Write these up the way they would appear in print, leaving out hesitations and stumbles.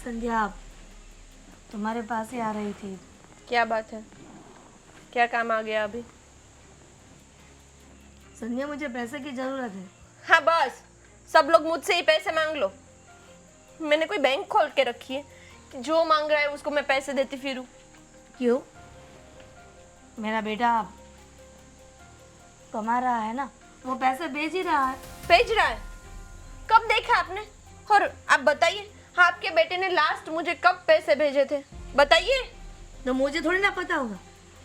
संध्या तुम्हारे पास ही आ रही थी। क्या बात है? क्या काम आ गया अभी? संध्या मुझे पैसे की जरूरत है। हाँ बस, सब लोग मुझसे ही पैसे मांग लो। मैंने कोई बैंक खोल के रखी है कि जो मांग रहा है उसको मैं पैसे देती फिरूं? क्यों? मेरा बेटा कमा रहा है ना, वो पैसे भेज ही रहा है। भेज रहा है? कब देखा आपने? और आप बताइए, आपके बेटे ने लास्ट मुझे कब पैसे भेजे थे? बताइए। तो मुझे थोड़ी ना पता होगा।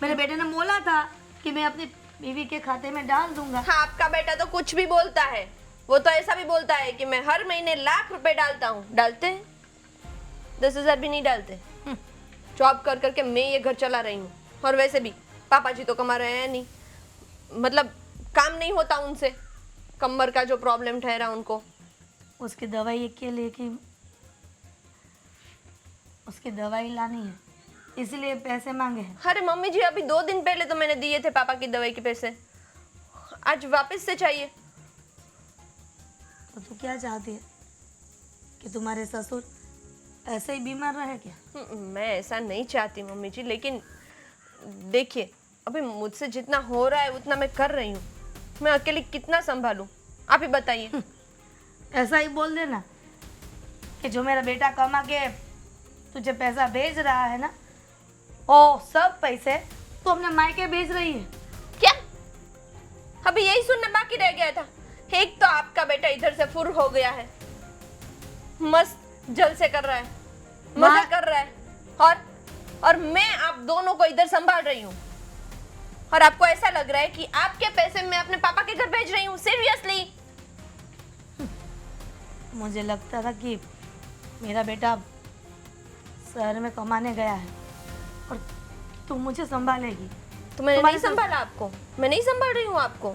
मेरे बेटे ने बोला था कि मैं अपनी बीवी के खाते में डाल दूंगा। हाँ, आपका बेटा तो कुछ भी बोलता है। वो तो ऐसा भी बोलता है कि मैं हर महीने लाख रुपए डालता हूँ। डालते हैं? 10,000 भी नहीं डालते। जॉब कर करके मैं ये घर चला रही हूँ। और वैसे भी पापा जी तो कमा रहे हैं नहीं, मतलब काम नहीं होता उनसे। कमर का जो प्रॉब्लम ठहरा उनको, उसकी दवाई के लिए कि उसकी दवाई लानी है, इसीलिए पैसे मांगे हैं। अरे मम्मी जी, अभी 2 दिन पहले तो मैंने दिए थे पापा की दवाई के पैसे, आज वापस से चाहिए। तो तू क्या चाहती है कि तुम्हारे ससुर ऐसे ही बीमार रहे क्या? मैं ऐसा नहीं चाहती मम्मी जी, लेकिन देखिए अभी मुझसे जितना हो रहा है उतना मैं कर रही हूँ। मैं अकेली कितना संभालूं, आप ही बताइए। ऐसा ही बोल देना कि जो मेरा बेटा कमा के तुझे पैसा भेज रहा है ना, ओ सब पैसे तू अपने मायके भेज रही है। क्या? अभी यही सुनना बाकी रह गया था। एक तो आपका बेटा इधर से फुर हो गया है, मस्त जलसे कर रहा है, मजा कर रहा है, और मैं आप दोनों को इधर संभाल रही हूँ। और आपको ऐसा लग रहा है कि आपके पैसे मैं अपने पापा के घर भेज रही हूँ? सीरियसली? मुझे लगता था कि मेरा बेटा शहर में कमाने गया है और तू मुझे संभालेगी। तो मैंने नहीं संभाला आपको? मैं नहीं संभाल रही हूँ आपको?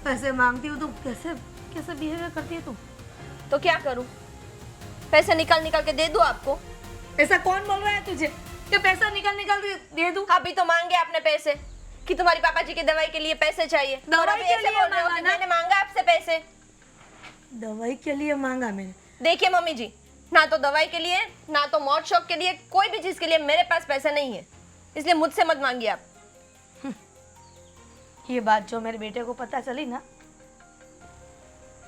पैसे मांगती हूँ तो कैसे कैसे बिहेवियर करती है तू? तो क्या करूँ? पैसे निकाल निकाल के दे दूँ आपको? ऐसा कौन बोल रहा है तुझे कि पैसा निकाल निकाल के दे दूँ? अभी तो मांगे आपने पैसे कि तुम्हारी पापा जी की दवाई के लिए पैसे चाहिए, और दवाई अभी के ऐसे लिए बोल रहे हो कि मांगा ना? मैंने मांगा आपसे पैसे। दवाई के लिए मांगा मैंने। देखिए मम्मी जी, ना तो दवाई के लिए, ना तो मौत शौक के लिए, कोई भी चीज के लिए मेरे पास पैसे नहीं है, इसलिए मुझसे मत मांगिए आप। ये बात जो मेरे बेटे को पता चली ना,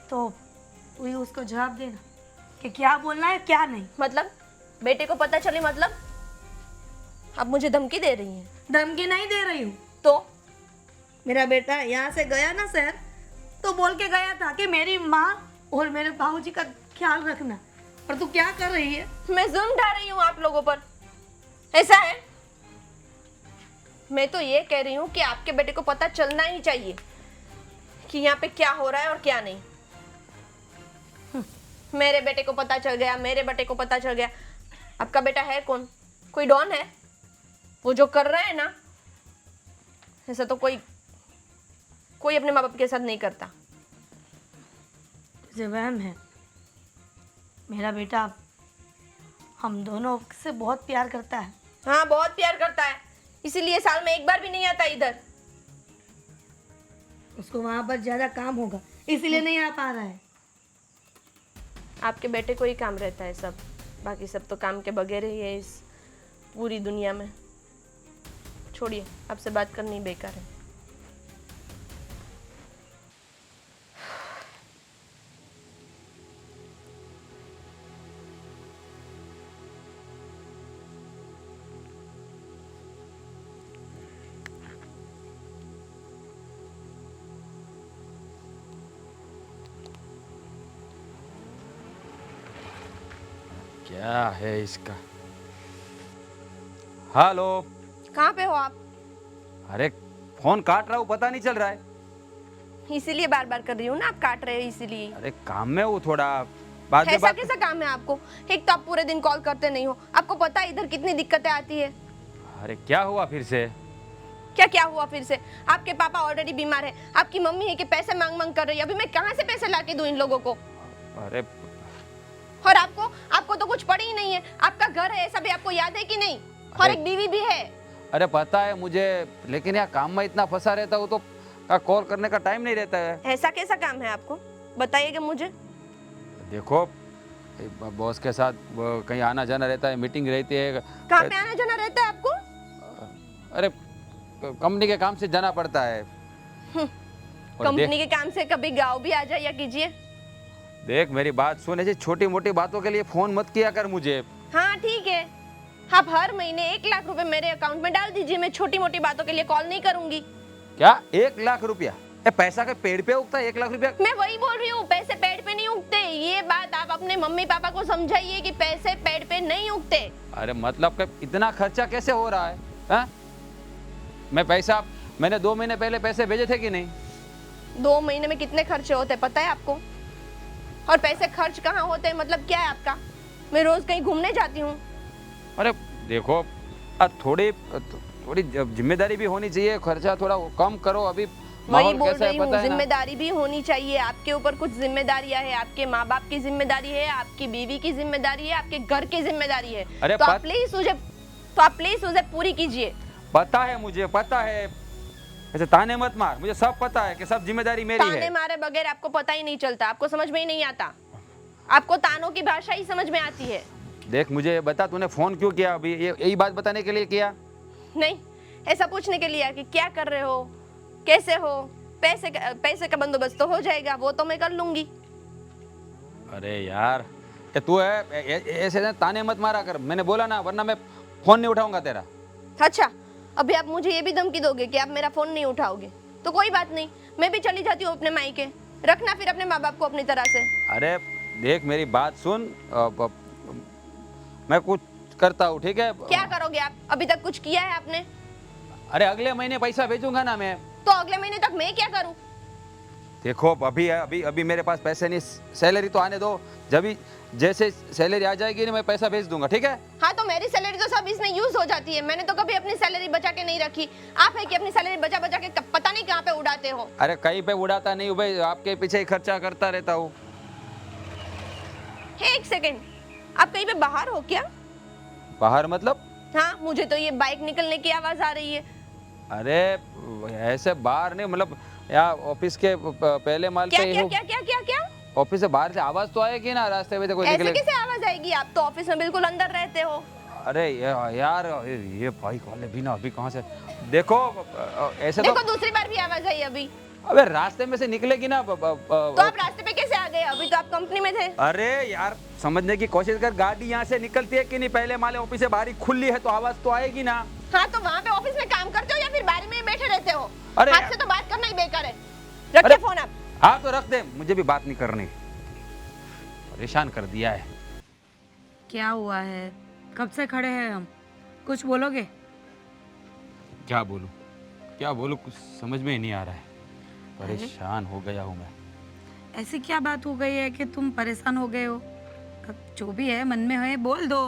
तो तू ही उसको जवाब देना कि क्या बोलना है क्या नहीं। मतलब बेटे को पता चली मतलब? आप मुझे धमकी दे रही हैं? धमकी नहीं दे रही हूँ। तो मेरा बेटा यहाँ से गया ना शहर, तो बोल के गया था कि मेरी माँ और मेरे बाबूजी का ख्याल रखना। और तू क्या कर रही है? मैं जुल्म ढा रही हूँ आप लोगों पर, ऐसा है? मैं तो ये कह रही हूँ कि आपके बेटे को पता चलना ही चाहिए कि यहाँ पे क्या हो रहा है और क्या नहीं। मेरे बेटे को पता चल गया, मेरे बेटे को पता चल गया। आपका बेटा है कौन? कोई डॉन है? वो जो कर रहा है ना, ऐसा तो कोई अपने माँ बाप के साथ नहीं करता। तुझे वहम है। मेरा बेटा हम दोनों से बहुत प्यार करता है। हाँ, बहुत प्यार करता है, इसीलिए साल में एक बार भी नहीं आता इधर। उसको वहां पर ज्यादा काम होगा, इसीलिए नहीं आ पा रहा है। आपके बेटे को ही काम रहता है सब, बाकी सब तो काम के बगैर ही है इस पूरी दुनिया में। छोड़िए, आपसे बात करनी बेकार है। क्या है इसका? हेलो। कहाँ पे हो आप? अरे फोन काट रहा हूँ, पता नहीं चल रहा है। इसीलिए बार बार कर रही हूँ ना, आप काट रहे हो इसीलिए। अरे काम में हूँ थोड़ा, बाद में ऐसा बात। कैसा काम है आपको? एक तो आप पूरे दिन कॉल करते नहीं हो, आपको पता है इधर कितनी दिक्कतें आती है। अरे क्या हुआ फिर से? क्या हुआ फिर से? आपके पापा ऑलरेडी बीमार है, आपकी मम्मी है कि पैसे मांग मांग कर रही है। अभी मैं कहाँ से पैसे लाके दूं इन लोगों को? अरे और आपको तो कुछ पड़ी ही नहीं है। आपका घर है, ऐसा भी आपको याद है कि नहीं? और एक बीवी भी है। अरे पता है मुझे, लेकिन यार काम में इतना फंसा रहता हूँ तो कॉल करने का टाइम नहीं रहता है। ऐसा कैसा काम है आपको? बताइएगा मुझे। देखो बॉस के साथ वो कहीं आना जाना रहता है, मीटिंग रहती है। कहाँ पे आना जाना रहता है आपको? अरे कंपनी के काम से जाना पड़ता है। और कंपनी के काम से कभी गाँव भी आ जाया कीजिए। देख मेरी बात सुन, ऐसी छोटी मोटी बातों के लिए फोन मत किया कर मुझे। हाँ ठीक है, आप हर महीने 1 लाख रुपए मेरे अकाउंट में डाल दीजिए, मैं छोटी मोटी बातों के लिए कॉल नहीं करूंगी। क्या 1 लाख रुपया? पैसा के पेड़ पे उगता है 1 लाख रुपया? मैं वही बोल रही हूँ, पैसे पेड़ पे नहीं उगते। ये बात आप अपने मम्मी पापा को समझाइए कि पैसे पेड़ पे नहीं उगते। अरे मतलब कि इतना खर्चा कैसे हो रहा है? हा? मैंने 2 महीने पहले पैसे भेजे थे कि नहीं? 2 महीने में कितने खर्चे होते हैं पता है आपको? और पैसे खर्च कहाँ होते हैं मतलब क्या है आपका? मैं रोज कहीं घूमने जाती हूँ। अरे देखो, थोड़ी जिम्मेदारी भी होनी चाहिए, खर्चा थोड़ा कम करो। अभी वही माहौल बोल कैसा रही है हूँ, पता है ना? जिम्मेदारी भी होनी चाहिए। आपके ऊपर कुछ जिम्मेदारियां है, आपके माँ बाप की जिम्मेदारी है, आपकी बीवी की जिम्मेदारी है, आपके घर की जिम्मेदारी है। अरे तो आप प्लीज उसे पूरी कीजिए। पता है, मुझे पता है। ऐसे ताने मत मार, मुझे सब पता है कि सब जिम्मेदारी मेरी ताने है। मारे बगैर आपको पता ही नहीं चलता, आपको समझ में ही नहीं आता। आपको तानों की भाषा ही समझ में आती है। देख मुझे बता, तूने फोन क्यों किया अभी? यही बात बताने के लिए किया? नहीं, ऐसा पूछने के लिए कि क्या कर रहे हो, कैसे हो, पैसे का बंदोबस्त तो हो जाएगा, वो तो मैं कर लूंगी। अरे यार, तू है ऐसे ताने मत मारा कर, मैंने बोला ना, वरना मैं फोन नहीं उठाऊंगा तेरा। अच्छा, अभी आप मुझे ये भी धमकी दोगे कि आप मेरा फोन नहीं उठाओगे? तो कोई बात नहीं, मैं भी चली जाती हूँ अपने मायके। रखना फिर अपने माँ बाप को अपनी तरह से। अरे देख मेरी बात सुन, मैं कुछ करता हूँ, ठीक है? क्या करोगे आप? अभी तक कुछ किया है आपने? अरे अगले महीने पैसा भेजूंगा ना मैं। तो अगले महीने तक मैं क्या करूँ? देखो अभी मेरे पास पैसे नहीं, सैलरी तो आने दो। जब जैसे सैलरी आ जाएगी ना मैं पैसा भेज दूंगा, ठीक है? हाँ, तो मेरी सैलरी तो सब इसमें यूज हो जाती है। मैंने तो कभी अपनी सैलरी बचा के नहीं रखी। आप है कि अपनी सैलरी बचा बचा के पता नहीं कहाँ पे उड़ाते हो। अरे कहीं पे उड़ाता नहीं हूँ भाई, आपके पीछे ही खर्चा करता रहता हूँ। एक सेकेंड, आप कहीं पे बाहर हो क्या? बाहर मतलब? हाँ, मुझे तो ये बाइक निकलने की आवाज आ रही है। अरे ऐसे बाहर नहीं, मतलब यहाँ ऑफिस के पहले माल क्या पे ही क्या हूँ। क्या क्या क्या क्या? ऑफिस से बाहर से आवाज तो आएगी ना, रास्ते में से कोई ऐसे निकले। कैसे आवाज आएगी? आप तो ऑफिस में बिल्कुल अंदर रहते हो। अरे यार ये बाइक वाले भी ना अभी कहाँ से, देखो ऐसे देखो तो दूसरी बार भी आवाज आई अभी। अबे रास्ते में से निकलेगी ना। तो आप रास्ते पे कैसे आ गए? अभी तो आप कंपनी में थे। अरे यार समझने की कोशिश कर, गाड़ी यहाँ से निकलती है कि नहीं? पहले माले ऑफिस से बाहरी खुली है तो आवाज तो आएगी ना। हाँ, तो वहाँ पे ऑफिस में काम करते हो या फिर बारी में बैठे रहते हो? अरे आपसे तो बात करना ही बेकार है। रखिए फोन आप। हाँ तो रख दे, मुझे भी बात नहीं करनी, परेशान कर दिया है। क्या हुआ है? कब से खड़े हैं हम? कुछ बोलोगे? क्या बोलूं कुछ समझ में ही नहीं आ रहा है, परेशान हो गया हूँ मैं। ऐसी क्या बात हो गई है कि तुम परेशान हो गए हो? अब जो भी है मन में है बोल दो।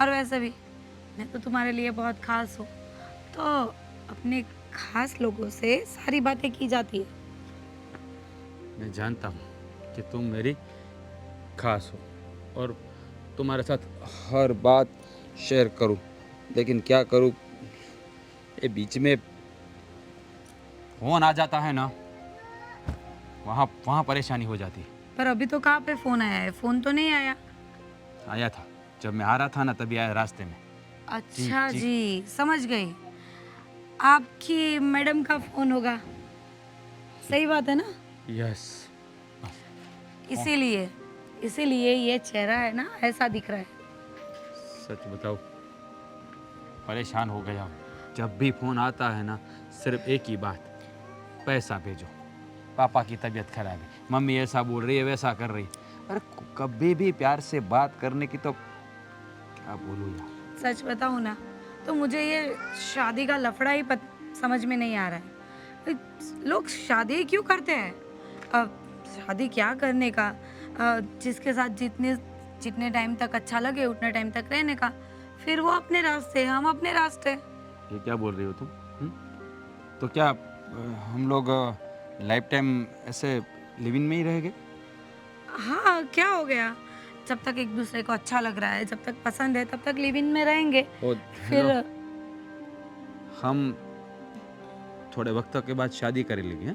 और वैसे भी मैं तो तुम्हारे लिए बहुत खास हूँ, तो अपने खास लोगों से सारी बातें की जाती है। मैं जानता हूँ कि तुम मेरी खास हो और तुम्हारे साथ हर बात शेयर करूँ, लेकिन क्या करूँ, ये बीच में फोन आ जाता है ना, वहाँ परेशानी हो जाती है। पर अभी तो कहाँ पे फोन आया है? फोन तो नहीं आया। आया था, जब मैं आ रहा था ना तभी आया रास्ते में। अच्छा जी। जी, समझ गई। आपकी मैडम का फोन होगा, सही बात है ना? यस। इसीलिए ये चेहरा है ना ऐसा दिख रहा है। सच बताओ, परेशान हो गया हूँ। जब भी फोन आता है ना सिर्फ एक ही बात, पैसा भेजो, पापा की तबीयत खराब है, मम्मी ऐसा बोल रही है, वैसा कर रही है। अरे कभी भी प्यार से बात करने की तो क्या बोलूँ यार। सच बताऊँ ना तो मुझे ये शादी का लफड़ा ही समझ में नहीं आ रहा है। लोग शादी क्यों करते हैं? शादी क्या करने का? जिसके साथ जितने टाइम तक अच्छा लगे उतने टाइम तक रहने का, फिर वो अपने रास्ते, हम अपने रास्ते। ये क्या बोल रही हो तुम? तो क्या हम लोग लाइफ टाइम ऐसे लिविंग में ही रहेंगे? हाँ, क्या हो गया? जब तक एक दूसरे को अच्छा लग रहा है, जब तक पसंद है, तब तक लिव इन में रहेंगे। फिर हम थोड़े वक्त के बाद शादी कर लेंगे, हैं?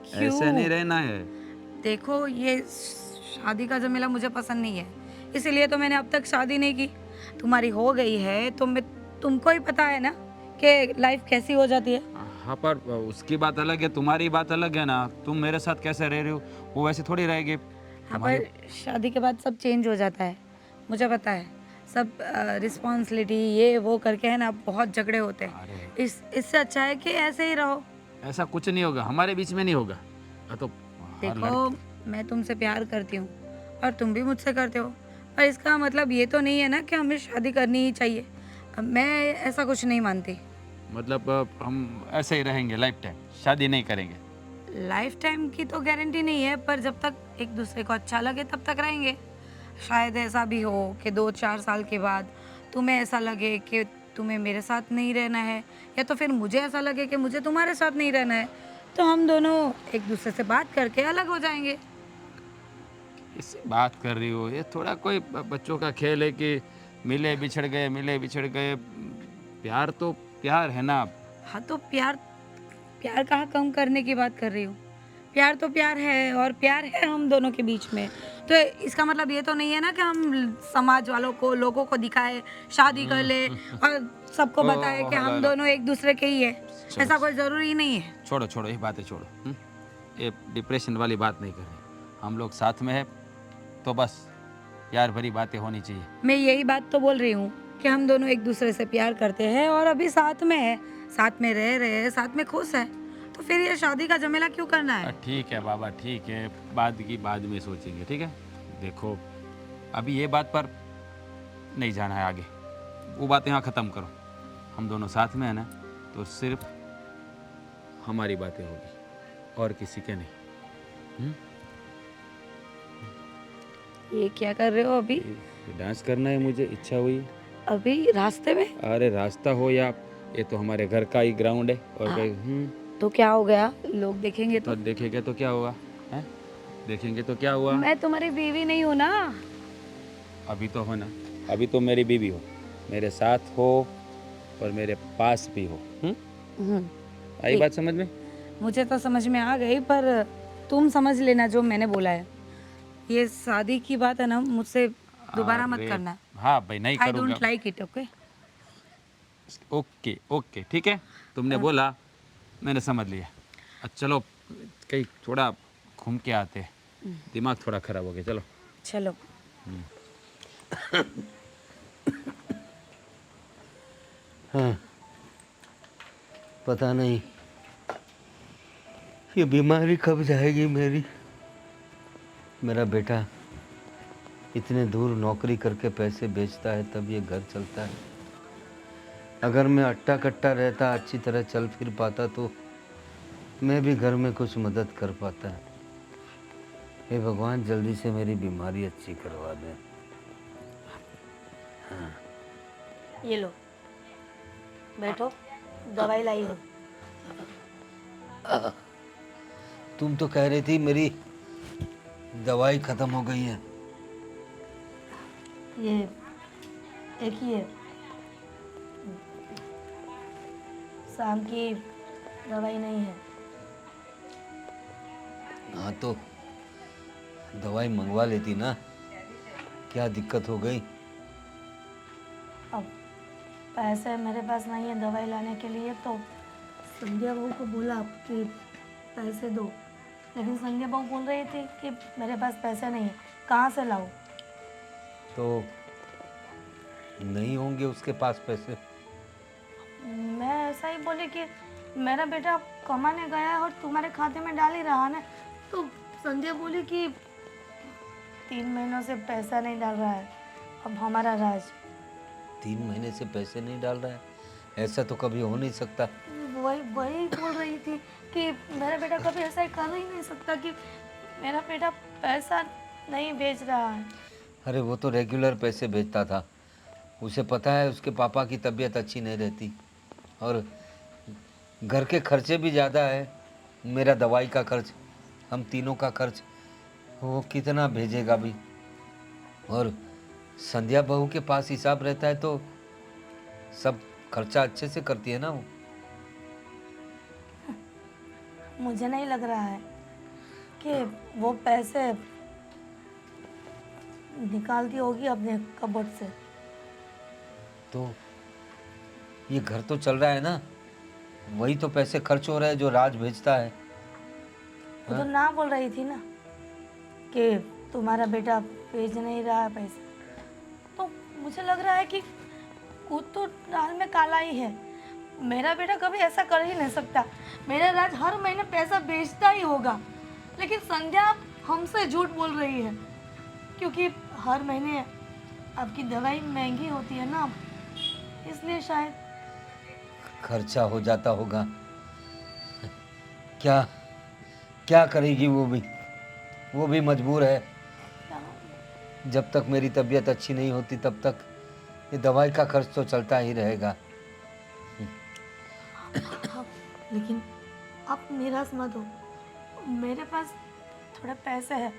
क्यों? ऐसे नहीं रहना है। देखो, ये शादी का झमेला मुझे पसंद नहीं है। इसीलिए तो मैंने अब तक शादी नहीं की। तुम्हारी हो गई है तो मैं, तुमको ही पता है ना कि लाइफ कैसी हो जाती है। हाँ, पर उसकी बात अलग है, तुम्हारी बात अलग है ना। तुम मेरे साथ कैसे रह रहे हो, वो वैसे थोड़ी रहेगी। हाँ, तुम्हारी पर शादी के बाद सब चेंज हो जाता है, मुझे पता है। सब रिस्पॉन्सिबिलिटी ये वो करके है ना बहुत झगड़े होते हैं। अरे इससे अच्छा है कि ऐसे ही रहो। ऐसा कुछ नहीं होगा, हमारे बीच में नहीं होगा। तो हर देखो, मैं तुमसे प्यार करती हूँ और तुम भी मुझसे करते हो, पर इसका मतलब ये तो नहीं है ना कि हमें शादी करनी ही चाहिए। मैं ऐसा कुछ नहीं मानती। मतलब हम ऐसे ही रहेंगे लाइफ टाइम, शादी नहीं करेंगे। लाइफ टाइम की तो गारंटी नहीं है, पर जब तक एक दूसरे को अच्छा लगे तब तक रहेंगे। शायद ऐसा भी हो कि 2-4 साल के बाद तुम्हें ऐसा लगे कि तुम्हें मेरे साथ नहीं रहना है, या तो फिर मुझे ऐसा लगे कि मुझे तुम्हारे साथ नहीं रहना है, तो हम दोनों एक दूसरे से बात करके अलग हो जाएंगे। इससे बात कर रही हो, ये थोड़ा कोई बच्चों का खेल है कि मिले बिछड़ गए, मिले बिछड़ गए। प्यार तो प्यार है ना। हाँ, तो प्यार प्यार कहाँ कम करने की बात कर रही हूँ। प्यार तो प्यार है, और प्यार है हम दोनों के बीच में। तो इसका मतलब ये तो नहीं है ना कि हम समाज वालों को, लोगों को दिखाए शादी कर ले और सबको ओ, बताए कि हेलो, हम हेलो। दोनों एक दूसरे के ही है। चलो। ऐसा कोई ज़रूरी नहीं है। छोड़ो छोड़ो, ये बातें छोड़ो। ये डिप्रेशन वाली बात नहीं कर रहे। हम लोग साथ में है तो बस प्यार भरी बातें होनी चाहिए। मैं यही बात तो बोल रही हूँ कि हम दोनों एक दूसरे से प्यार करते हैं और अभी साथ में है, साथ में रह रहे हैं, साथ में खुश है, तो फिर ये शादी का झमेला क्यों करना है। ठीक है बाबा, ठीक है, बाद की बाद में सोचेंगे, ठीक है। देखो, अभी ये बात पर नहीं जाना है आगे, वो बात यहाँ ख़त्म करो। हम दोनों साथ में है ना, तो सिर्फ हमारी बातें होगी और किसी के नहीं। ये क्या कर रहे हो अभी? डांस करना है मुझे, इच्छा हुई। अभी रास्ते में? अरे रास्ता हो या, ये तो हमारे घर का ही ग्राउंड है। और कहीं तो क्या हो गया, लोग देखेंगे तो? तो देखेंगे तो क्या हुआ है, देखेंगे तो क्या हुआ। मैं तुम्हारी बीवी नहीं हूँ ना। अभी तो हो ना, अभी तो मेरी बीवी हो, मेरे साथ हो और मेरे पास भी हो। आई ठीक। बात समझ में? मुझे तो समझ में आ गई, पर तुम समझ लेना जो मैंने बोला है। ये शादी की बात है ना, मुझसे दोबारा मत अरे, करना। हाँ भाई, नहीं आई करूँगा। Don't like it. Okay? Okay okay, ठीक है, तुमने बोला, मैंने समझ लिया। अच्छा चलो, कहीं थोड़ा घूम के आते हैं, दिमाग थोड़ा खराब हो गया। चलो चलो। हाँ, पता नहीं ये बीमारी कब जाएगी मेरी। मेरा बेटा इतने दूर नौकरी करके पैसे बेचता है तब ये घर चलता है। अगर मैं अट्टा कट्टा रहता, अच्छी तरह चल फिर पाता, तो मैं भी घर में कुछ मदद कर पाता। हे भगवान, जल्दी से मेरी बीमारी अच्छी करवा दे। ये लो, बैठो, दवाई लाई हो। तुम तो कह रही थी मेरी दवाई खत्म हो गई है। ये एक ही है, शाम की दवाई नहीं है। हाँ, तो दवाई मंगवा लेती ना, क्या दिक्कत हो गई। अब पैसे मेरे पास नहीं है दवाई लाने के लिए, तो संध्या बहू को बोला कि पैसे दो, लेकिन संध्या बहू बोल रही थी कि मेरे पास पैसे नहीं है, कहाँ से लाऊं? तो नहीं होंगे उसके पास पैसे। मैं ऐसा ही बोली कि मेरा बेटा कमाने गया है और तुम्हारे खाते में डाल ही रहा ना। तो संध्या बोली कि 3 महीनों से पैसा नहीं डाल रहा है, अब हमारा राज। 3 महीने से पैसे नहीं डाल रहा है, ऐसा तो कभी हो नहीं सकता। वही वही बोल रही थी कि मेरा बेटा कभी ऐसा ही कर ही नहीं सकता कि मेरा बेटा पैसा नहीं भेज रहा है। अरे वो तो रेगुलर पैसे भेजता था, उसे पता है उसके पापा की तबीयत अच्छी नहीं रहती और घर के खर्चे भी ज़्यादा है। मेरा दवाई का खर्च, हम तीनों का खर्च, वो कितना भेजेगा भी। और संध्या बहू के पास हिसाब रहता है तो सब खर्चा अच्छे से करती है ना वो। मुझे नहीं लग रहा है कि वो पैसे निकालती होगी अपने कबर्ड से। तो ये घर तो चल रहा है ना, वही तो पैसे खर्च हो रहे हैं जो राज भेजता है। वो तो ना बोल रही थी ना कि तुम्हारा बेटा भेज नहीं रहा है पैसे, तो मुझे लग रहा है कि वो तो दाल में काला ही है। मेरा बेटा कभी ऐसा कर ही नहीं सकता। मेरा राज हर महीने पैसा भेजता ही होगा, लेकिन संध्या हमसे झूठ बोल रही है, क्योंकि हर महीने आपकी दवाई महंगी होती है ना, इसलिए शायद। खर्चा हो जाता होगा। क्या क्या करेगी वो भी मजबूर है। जब तक मेरी तबीयत अच्छी नहीं होती तब तक ये दवाई का खर्च तो चलता ही रहेगा। लेकिन आप निराश मत हो, मेरे पास थोड़ा पैसे है।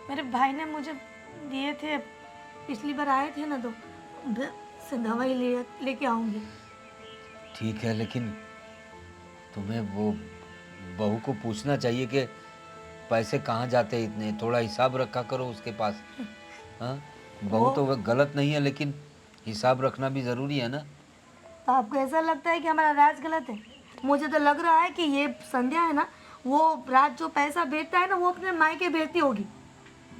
मेरे भाई ने मुझे दिए थे, पिछली बार आए थे ना, तो से दवाई लेके आऊँगी। ठीक है, लेकिन तुम्हें वो बहू को पूछना चाहिए कि पैसे कहाँ जाते हैं इतने, थोड़ा हिसाब रखा करो उसके पास। हाँ, बहू तो वह गलत नहीं है, लेकिन हिसाब रखना भी ज़रूरी है ना। तो आपको ऐसा लगता है कि हमारा राज गलत है? मुझे तो लग रहा है कि ये संध्या है ना, वो राज जो पैसा भेजता है ना, वो अपने मायके भेजती होगी,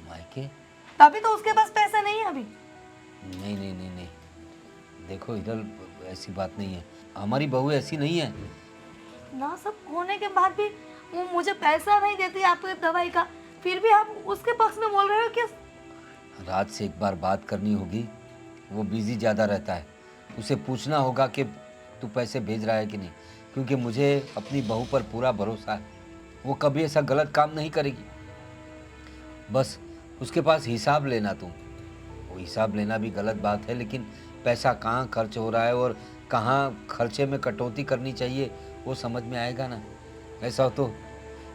मायके? तभी तो उसके पास पैसा नहीं है अभी। नहीं नहीं नहीं नहीं, देखो इधर ऐसी बात नहीं है, हमारी बहू ऐसी नहीं है। ना सब होने के बाद भी वो मुझे पैसा नहीं देती आपको दवाई का, फिर भी आप उसके पक्ष में बोल रहे हो कि। रात से एक बार बात करनी होगी, वो बिजी ज़्यादा रहता है, उसे पूछना होगा कि तू पैसे भेज रहा है कि नहीं, क्योंकि मुझे अपनी बहू पर पूरा भरोसा है, वो कभी ऐसा गलत काम नहीं करेगी। बस उसके पास हिसाब लेना तुम। वो हिसाब लेना भी गलत बात है, लेकिन पैसा कहाँ खर्च हो रहा है और कहाँ खर्चे में कटौती करनी चाहिए वो समझ में आएगा ना। ऐसा हो तो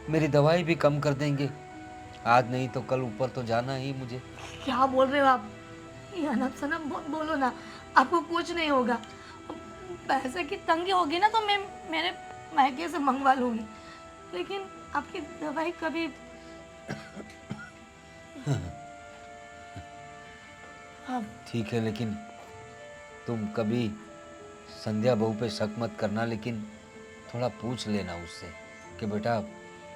मेरी दवाई भी कम कर देंगे, आज नहीं तो कल ऊपर तो जाना ही मुझे। क्या बोल रहे हो आप? ये अनब सनब बोलो ना, आपको कुछ नहीं होगा। पैसे की तंगी होगी ना तो मैं मेरे मायके से मंगवा लूँगी, लेकिन आपकी दवाई कभी। अब ठीक है, लेकिन तुम कभी संध्या बहू पे शक मत करना, लेकिन थोड़ा पूछ लेना उससे कि बेटा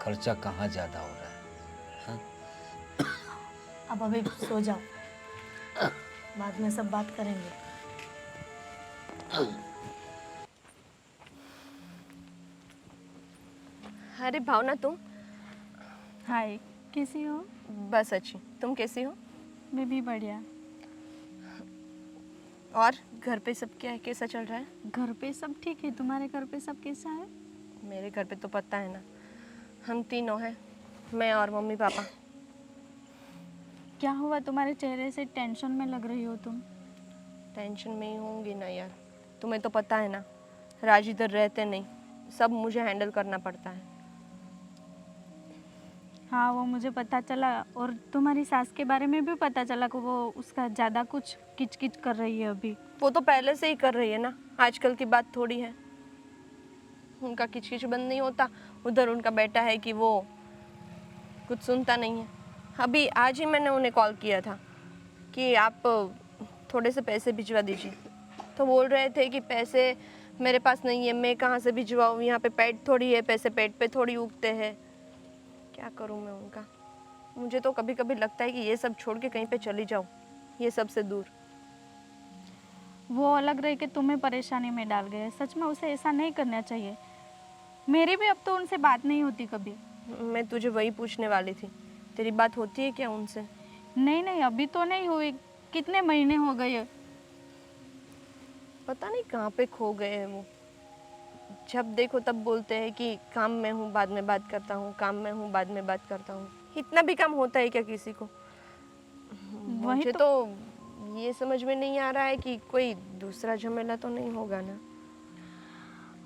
खर्चा कहाँ ज़्यादा हो रहा है। हाँ? अब अभी सो जाओ, बाद में सब बात करेंगे। अरे भावना, तुम? हाय, कैसी हो? बस अच्छी, तुम कैसी हो? मैं भी बढ़िया। और घर पे सब क्या है, कैसा चल रहा है? घर पे सब ठीक है, तुम्हारे घर पे सब कैसा है? मेरे घर पे तो पता है ना, हम तीनों हैं, मैं और मम्मी पापा। क्या हुआ, तुम्हारे चेहरे से टेंशन में लग रही हो तुम? टेंशन में ही होंगी ना यार, तुम्हें तो पता है ना, राज इधर रहते नहीं, सब मुझे हैंडल करना पड़ता है। हाँ, वो मुझे पता चला, और तुम्हारी सास के बारे में भी पता चला कि वो उसका ज़्यादा कुछ किचकिच कर रही है अभी। वो तो पहले से ही कर रही है ना, आजकल की बात थोड़ी है। उनका किचकिच बंद नहीं होता, उधर उनका बेटा है कि वो कुछ सुनता नहीं है। अभी आज ही मैंने उन्हें कॉल किया था कि आप थोड़े से पैसे भिजवा दीजिए, तो बोल रहे थे कि पैसे मेरे पास नहीं है, मैं कहाँ से भिजवाऊँ, यहाँ पे पेट थोड़ी है, पैसे पेट पे थोड़ी उगते हैं। क्या करूँ मैं उनका? मुझे तो कभी कभी लगता है कि ये सब छोड़ के कहीं पे चली जाऊँ, ये सब से दूर। वो अलग रह के तुम्हें परेशानी में डाल गए, सच में उसे ऐसा नहीं करना चाहिए। मेरी भी अब तो उनसे बात नहीं होती कभी। मैं तुझे वही पूछने वाली थी, तेरी बात होती है क्या उनसे? नहीं नहीं, अभी तो नहीं हुई, कितने महीने हो गए। पता नहीं कहाँ पे खो गए हैं वो। जब देखो तब बोलते हैं कि काम में हूँ, बाद में बात करता हूँ, काम में हूँ, बाद में बात करता हूँ। इतना भी काम होता है क्या किसी को? मुझे तो ये समझ में नहीं आ रहा है कि कोई दूसरा झमेला तो नहीं होगा ना।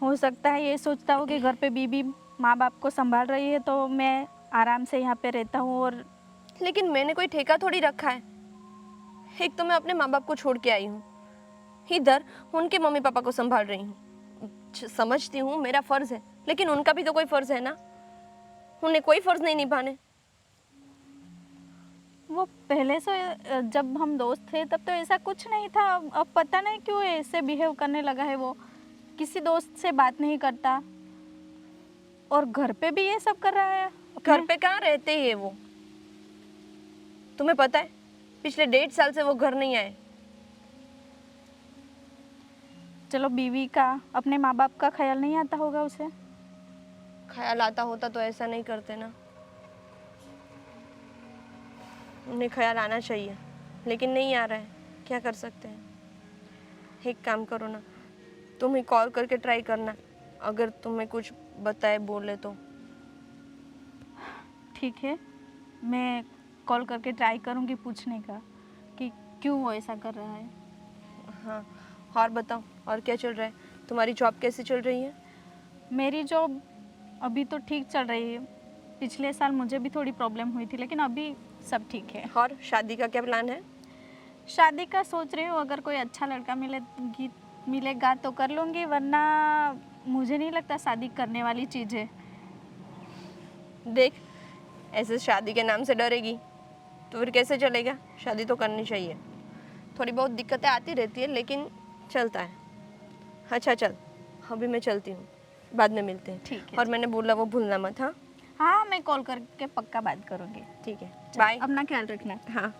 हो सकता है ये सोचता हो कि घर पे बीबी माँ बाप को संभाल रही है तो मैं आराम से यहाँ पे रहता हूँ। और लेकिन मैंने कोई ठेका थोड़ी रखा है। एक तो मैं अपने माँ बाप को छोड़ के आई हूँ, इधर उनके मम्मी पापा को संभाल रही हूँ। समझती हूँ मेरा फर्ज है, लेकिन उनका भी तो कोई फर्ज है ना, उन्हें कोई फर्ज नहीं निभाने। वो पहले से जब हम दोस्त थे तब तो ऐसा कुछ नहीं था। अब पता नहीं क्यों ऐसे बिहेव करने लगा है। वो किसी दोस्त से बात नहीं करता और घर पे भी ये सब कर रहा है। घर पे कहाँ रहते हैं वो? तुम्हें पता है पिछले 1.5 साल से वो घर नहीं आए। चलो बीवी का, अपने माँ बाप का ख्याल नहीं आता होगा उसे। ख्याल आता होता तो ऐसा नहीं करते ना। उन्हें ख्याल आना चाहिए लेकिन नहीं आ रहा है, क्या कर सकते हैं। एक काम करो ना, तुम ही कॉल करके ट्राई करना, अगर तुम्हें कुछ बताए बोले तो। ठीक है, मैं कॉल करके ट्राई करूँगी पूछने का कि क्यों वो ऐसा कर रहा है। हाँ, और बताओ और क्या चल रहा है? तुम्हारी जॉब कैसी चल रही है? मेरी जॉब अभी तो ठीक चल रही है। पिछले साल मुझे भी थोड़ी प्रॉब्लम हुई थी लेकिन अभी सब ठीक है। और शादी का क्या प्लान है? शादी का सोच रही हूँ, अगर कोई अच्छा लड़का मिलेगा तो कर लूँगी, वरना मुझे नहीं लगता शादी करने वाली चीज़ है। देख, ऐसे शादी के नाम से डरेगी तो फिर कैसे चलेगा? शादी तो करनी चाहिए। थोड़ी बहुत दिक्कतें आती रहती है लेकिन चलता है। अच्छा चल, अभी मैं चलती हूँ, बाद में मिलते हैं। ठीक है। और मैंने बोला वो भूलना मत। हाँ हाँ, मैं कॉल करके पक्का बात करूँगी। ठीक है, बाय। अपना ख्याल रखना। हाँ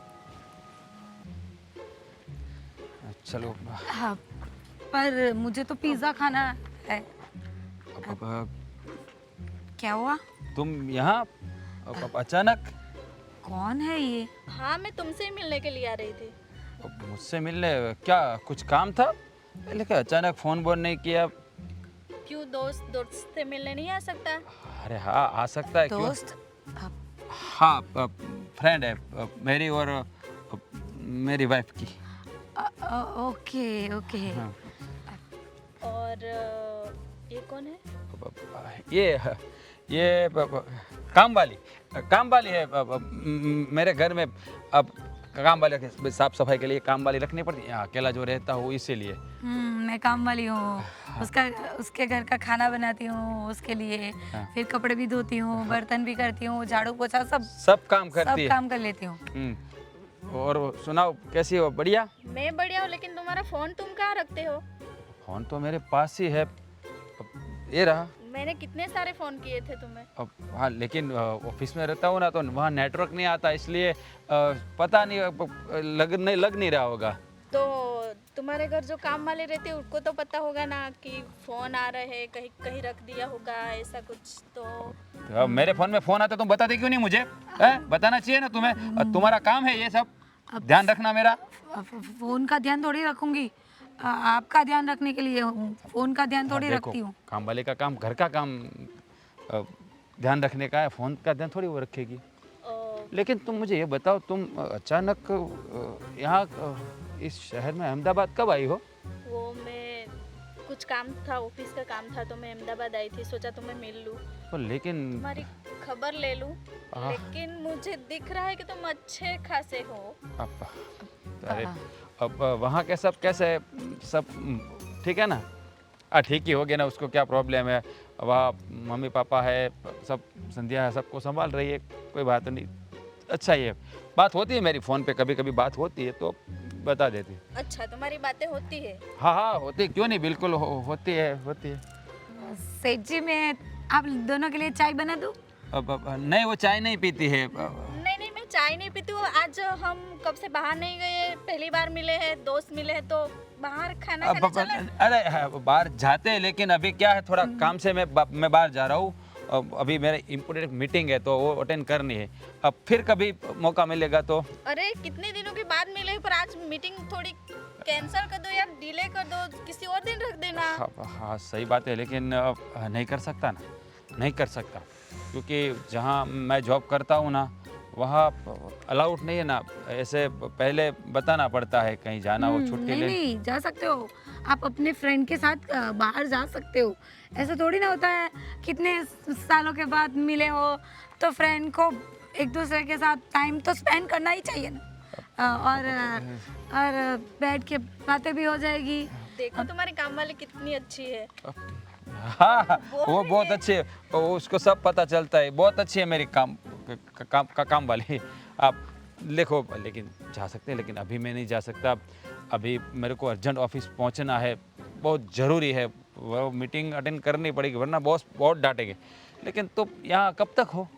चलो हाँ, पर मुझे तो पिज़्ज़ा खाना है। अब क्या हुआ? तुम यहाँ अब अचानक? कौन है ये? हाँ, मैं तुमसे ही मिलने के लिए आ रही थी। अब मुझसे मिलने? क्या कुछ काम था? लेकिन अचानक फ़ोन बोन नहीं किया। क्यों, दोस्त से मिलने नहीं आ सकता? अरे हाँ, आ सकता है। क्यों? दोस्त? हाँ, फ्रेंड है मेरी और मेरी वाइफ की। Okay okay. हाँ। और ये कौन है? ये काम वाली है। मेरे घर में अब काम वाले के साफ सफाई के लिए काम वाली रखनी पड़ती है। अकेला जो रहता हूँ इसीलिए। मैं काम वाली हूँ। उसके घर का खाना बनाती हूँ उसके लिए। हाँ। फिर कपड़े भी धोती हूँ, बर्तन भी करती हूँ, झाड़ू पोछा सब काम करती सब है। काम कर लेती हूँ। और सुनाओ, कैसी हो? बढ़िया? मैं बढ़िया हूँ, लेकिन तुम्हारा फ़ोन तुम कहाँ रखते हो? फोन तो मेरे पास ही है। ये रहा। मैंने कितने सारे फ़ोन किए थे तुम्हें। अब हाँ, लेकिन ऑफिस में रहता हूँ ना तो वहाँ नेटवर्क नहीं आता, इसलिए पता नहीं, लग नहीं रहा होगा। तो तुम्हारे घर जो काम वाले रहते हैं उनको तो पता होगा ना कि फ़ोन आ रहे हैं, कहीं रख दिया होगा ऐसा कुछ तो। अब मेरे फोन में फोन आता तुम बताते क्यों नहीं मुझे? बताना चाहिए ना तुम्हें, तुम्हारा काम है ये सब, ध्यान रखना मेरा। फोन का ध्यान थोड़ी रखूंगी, आपका ध्यान रखने के लिए हूँ। फोन का ध्यान थोड़ी देखो, रखती हूँ। काम वाले का काम घर का काम ध्यान रखने का है, फोन का ध्यान थोड़ी वो रखेगी। लेकिन तुम मुझे ये बताओ, तुम अचानक यहाँ इस शहर में अहमदाबाद कब आई हो? वो मैं कुछ काम था, ऑफिस का काम था, तो मैं अहमदाबाद आई थी, सोचा तुम्हें मिल लूँ, तो लेकिन तुम्हारी खबर ले लूँ। लेकिन मुझे दिख रहा है कि तुम अच्छे खासे हो। अरे अब वहाँ के सब कैसे है? सब ठीक है ना? ठीक ही हो गया ना, उसको क्या प्रॉब्लम है? वहाँ मम्मी पापा है, सब संध्या है, सबको संभाल रही है, कोई बात नहीं। अच्छा, ये बात होती है मेरी फ़ोन पे, कभी कभी बात होती है तो बता देती है। अच्छा, तुम्हारी बातें होती है? हाँ होती है, क्यों नहीं, बिल्कुल होती है। सेठ जी, मैं आप दोनों के लिए चाय बना दूँ? अब नहीं, वो चाय नहीं पीती है। नहीं, मैं चाय नहीं पीती हूँ। आज हम कब से बाहर नहीं गए, पहली बार मिले हैं, दोस्त मिले हैं, तो बाहर खाना खाने चले। अरे बाहर जाते हैं, लेकिन अभी क्या है, थोड़ा काम से मैं बाहर जा रहा हूँ। अभी मेरे इम्पोर्टेंट मीटिंग है तो वो अटेंड करनी है। अब फिर कभी मौका मिलेगा तो। अरे कितने दिनों के बाद मिले हैं, पर आज मीटिंग थोड़ी कैंसिल कर दो यार, डिले कर दो, किसी और दिन रख देना। हाँ सही बात है, लेकिन नहीं कर सकता ना, नहीं कर सकता, क्योंकि जहाँ मैं जॉब करता हूँ ना वहाँ अलाउड नहीं है ना, ऐसे पहले बताना पड़ता है कहीं जाना हो छुट्टी ले। नहीं, जा सकते हो आप, अपने फ्रेंड के साथ बाहर जा सकते हो। ऐसा थोड़ी ना होता है, कितने सालों के बाद मिले हो तो फ्रेंड को एक दूसरे के साथ टाइम तो स्पेंड करना ही चाहिए ना। और बैठ के बातें भी हो जाएगी। देखो तुम्हारी काम वाली कितनी अच्छी है। हाँ, वो बहुत अच्छी है, उसको सब पता चलता है, बहुत अच्छी है मेरी काम वाली। आप देखो लेकिन जा सकते हैं, लेकिन अभी मैं नहीं जा सकता। अभी मेरे को अर्जेंट ऑफिस पहुंचना है, बहुत ज़रूरी है, वो मीटिंग अटेंड करनी पड़ेगी वरना बॉस बहुत डांटेंगे। लेकिन तुम यहाँ कब तक हो?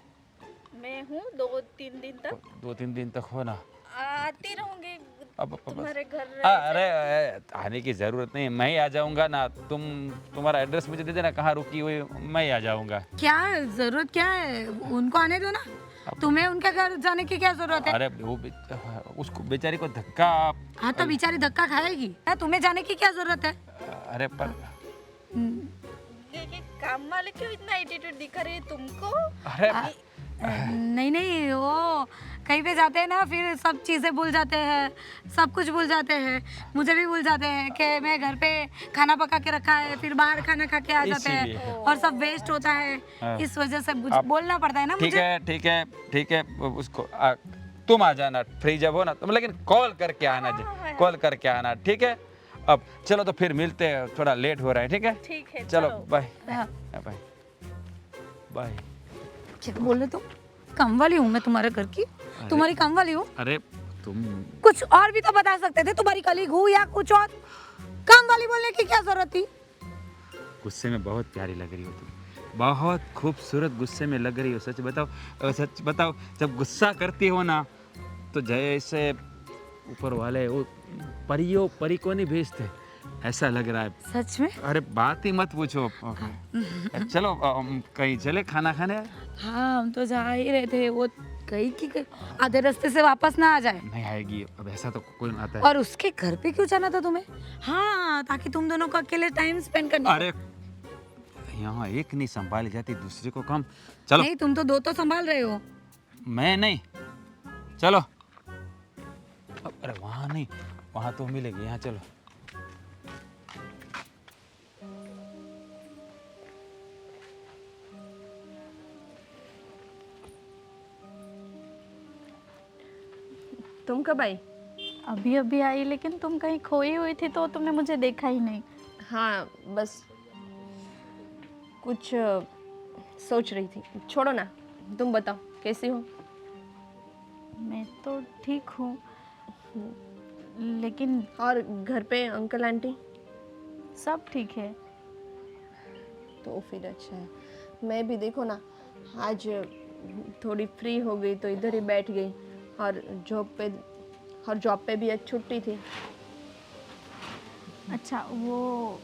मैं हूँ 2-3 दिन तक 2-3 दिन तक हो ना? आती रहूँगी अब तुम्हारे घर। अरे आने की ज़रूरत नहीं, मैं ही आ जाऊँगा ना। तुम्हारा एड्रेस मुझे दे देना, कहाँ रुकी हुई, मैं ही आ जाऊँगा। क्या जरूरत क्या है, उनको आने दो ना। तुम्हें उनके घर जाने की क्या जरूरत है? अरे वो उसको बेचारी को धक्का। हाँ तो बेचारी धक्का खाएगी, तुम्हें जाने की क्या जरूरत है? अरे पर ये काम वाले क्यों इतना एटीट्यूड दिखा रही है तुमको? अरे नहीं नहीं, वो कहीं पे जाते हैं ना फिर सब चीज़ें भूल जाते हैं, सब कुछ भूल जाते हैं। मुझे भी भूल जाते हैं कि मैं घर पे खाना पका के रखा है, फिर बाहर खाना खा के आ जाते इसीलिए। हैं और सब वेस्ट होता है। हाँ। इस वजह से बोलना पड़ता है ना ठीक मुझे। है ठीक है ठीक है, उसको तुम आ जाना फ्री जब हो ना तुम, लेकिन कॉल करके आना, कॉल करके आना, ठीक है? अब चलो तो फिर मिलते हैं, थोड़ा लेट हो रहा है, ठीक है? ठीक है, चलो बाय हाँ। Bye bye. क्या बोल रहे तुम? काम वाली हूँ मैं तुम्हारे घर की, तुम्हारी काम वाली हूँ। अरे तुम कुछ और भी तो बता सकते थे, तुम्हारी कलीग हूँ या कुछ और। काम वाली बोलने की क्या जरूरत थी? गुस्से में बहुत प्यारी लग रही हो तुम, बहुत खूबसूरत गुस्से में लग रही हो। सच बताओ, सच बताओ, जब गुस्सा करती हो ना तो जैसे ऊपर वाले वो परी को नहीं भेजते, ऐसा लग रहा है। सच में? अरे बात ही मत पूछो। चलो कहीं चले खाना खाने? हाँ हम तो जा ही रहे थे, वो कहीं की आधे रास्ते से वापस ना आ जाए। नहीं आएगी, अब ऐसा तो कोई आता है। और उसके घर पे क्यों जाना था तुम्हें? हाँ ताकि तुम दोनों को अकेले टाइम स्पेंड करने। अरे यहाँ एक नहीं संभाली जाती, दूसरे को कम। चलो। नहीं तुम तो दो तो संभाल रहे हो। मैं नहीं, चलो। अरे वहाँ नहीं, वहाँ तो मिलेगी, यहाँ चलो। तुम कब आई? अभी अभी आई, लेकिन तुम कहीं खोई हुई थी तो तुमने मुझे देखा ही नहीं। हाँ बस कुछ सोच रही थी। छोड़ो ना, तुम बताओ कैसी हो? मैं तो ठीक हूँ, लेकिन और घर पे अंकल आंटी? सब ठीक है। तो फिर अच्छा है। मैं भी देखो ना, आज थोड़ी फ्री हो गई तो इधर ही बैठ गई, और जॉब पे भी आज छुट्टी थी। अच्छा, वो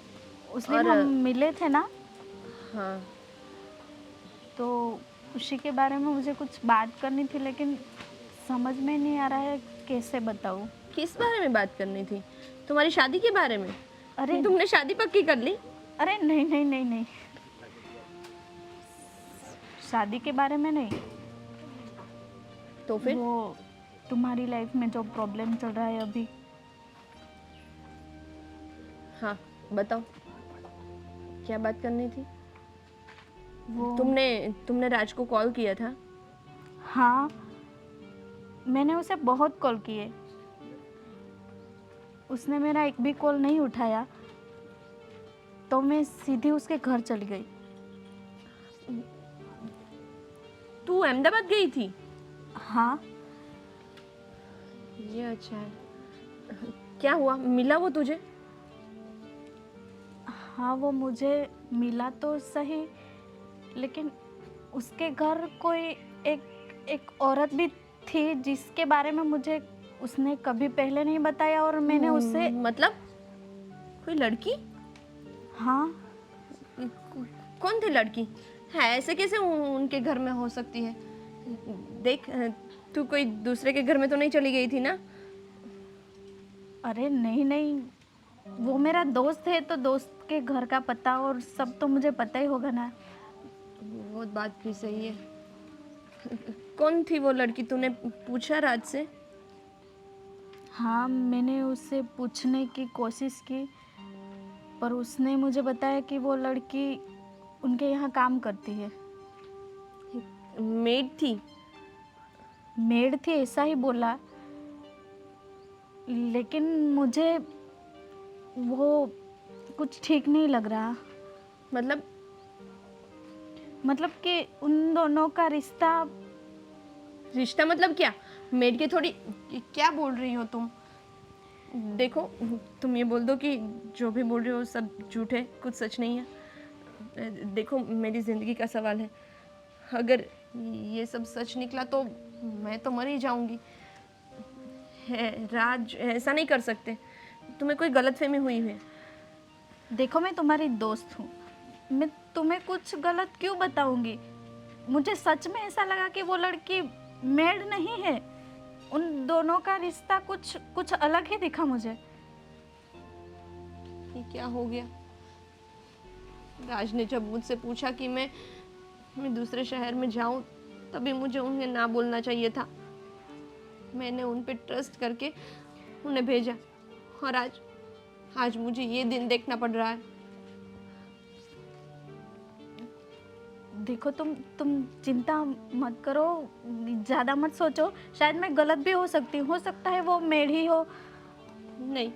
उस दिन और हम मिले थे ना, हाँ तो उसी के बारे में मुझे कुछ बात करनी थी, लेकिन समझ में नहीं आ रहा है कैसे बताऊँ। किस बारे में बात करनी थी? तुम्हारी शादी के बारे में? अरे तुमने शादी पक्की कर ली? अरे नहीं नहीं नहीं नहीं, शादी के बारे में नहीं। तो फिर? वो तुम्हारी लाइफ में जो प्रॉब्लम चल रहा है अभी। हाँ बताओ, क्या बात करनी थी? वो तुमने राज को कॉल किया था? हाँ, मैंने उसे बहुत कॉल किए, उसने मेरा एक भी कॉल नहीं उठाया, तो मैं सीधी उसके घर चली गई। तू अहमदाबाद गई थी? हाँ। ये अच्छा है। क्या हुआ, मिला वो तुझे? हाँ, वो मुझे मिला तो सही, लेकिन उसके घर कोई एक औरत भी थी जिसके बारे में मुझे उसने कभी पहले नहीं बताया, और मैंने उससे मतलब कोई लड़की? हाँ। कौन थी लड़की? है ऐसे कैसे उनके घर में हो सकती है? देख, तू कोई दूसरे के घर में तो नहीं चली गई थी ना? अरे नहीं नहीं, वो मेरा दोस्त है, तो दोस्त के घर का पता और सब तो मुझे पता ही होगा ना। वो बात भी सही है। कौन थी वो लड़की? तूने पूछा राज से? हाँ, मैंने उससे पूछने की कोशिश की, पर उसने मुझे बताया कि वो लड़की उनके यहाँ काम करती है। मेड थी? मेड थी ऐसा ही बोला, लेकिन मुझे वो कुछ ठीक नहीं लग रहा। मतलब कि उन दोनों का रिश्ता रिश्ता मतलब क्या? मेड के थोड़ी क्या बोल रही हो तुम? देखो, तुम ये बोल दो कि जो भी बोल रहे हो सब झूठ है, कुछ सच नहीं है। देखो, मेरी ज़िंदगी का सवाल है, अगर ये सब सच निकला तो मैं तो मर ही जाऊंगी। राज ऐसा नहीं कर सकते, तुम्हें कोई गलतफहमी हुई है। देखो, मैं तुम्हारी दोस्त हूँ, मैं तुम्हें कुछ गलत क्यों बताऊंगी? मुझे सच में ऐसा लगा कि वो लड़की मेड नहीं है, उन दोनों का रिश्ता कुछ अलग ही दिखा मुझे। ये क्या हो गया? राज ने जब मुझसे पूछा कि मैं दूसरे शहर में जाऊं, तभी मुझे उन्हें ना बोलना चाहिए था। मैंने उन पे ट्रस्ट करके उन्हें भेजा, और आज मुझे ये दिन देखना पड़ रहा है। देखो, तुम चिंता मत करो, ज़्यादा मत सोचो, शायद मैं गलत भी हो सकती हूँ, हो सकता है वो मेड ही हो। नहीं,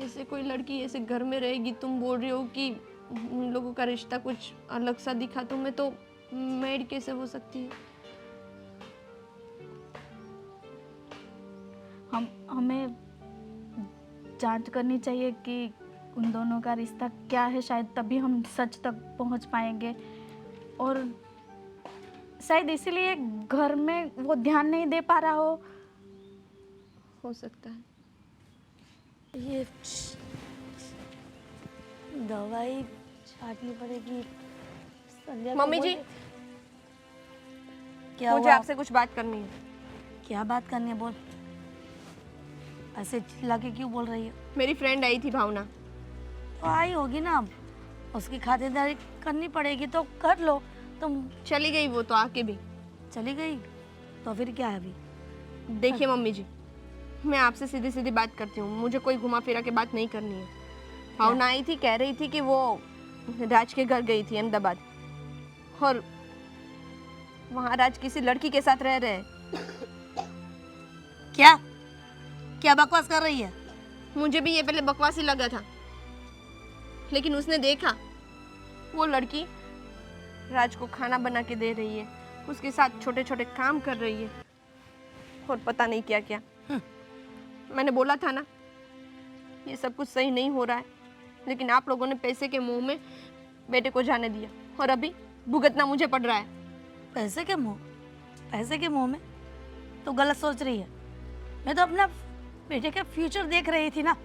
ऐसे कोई लड़की ऐसे घर में रहेगी, तुम बोल रही हो कि उन लोगों का रिश्ता कुछ अलग सा दिखा, तो मैं तो मेड कैसे हो सकती है? हमें जांच करनी चाहिए कि उन दोनों का रिश्ता क्या है, शायद तभी हम सच तक पहुंच पाएंगे। और शायद इसीलिए घर में वो ध्यान नहीं दे पा रहा हो सकता है। ये दवाई छाटनी पड़ेगी। संध्या को मम्मी बोल जी, दे- क्या मुझे हुआ? आपसे कुछ बात करनी है। क्या बात करनी है, बोल। ऐसे चिल्ला के क्यों बोल रही है? मेरी फ्रेंड आई थी भावना। तो आई होगी ना, अब उसकी खातिरदारी करनी पड़ेगी तो कर लो। तुम चली गई वो तो आके भी। चली गई तो फिर क्या है अभी? देखिए मम्मी जी, मैं आपसे सीधी सीधी बात करती हूँ, मुझे कोई घुमा फिरा के बात नहीं करनी है। भावना आई थी, कह रही थी कि वो राज के घर गई थी अहमदाबाद, और वहाँ राज किसी लड़की के साथ रह रहे हैं। क्या क्या बकवास कर रही है? मुझे भी ये पहले बकवास ही लगा था, लेकिन उसने देखा वो लड़की राज को खाना बना के दे रही है, उसके साथ छोटे छोटे काम कर रही है, और पता नहीं क्या क्या। मैंने बोला था ना, ये सब कुछ सही नहीं हो रहा है, लेकिन आप लोगों ने पैसे के मुंह में बेटे को जाने दिया, और अभी भुगतना मुझे पड़ रहा है। पैसे के मुंह में तो गलत सोच रही है। मैं तो अपना बेटे का फ्यूचर देख रही थी ना,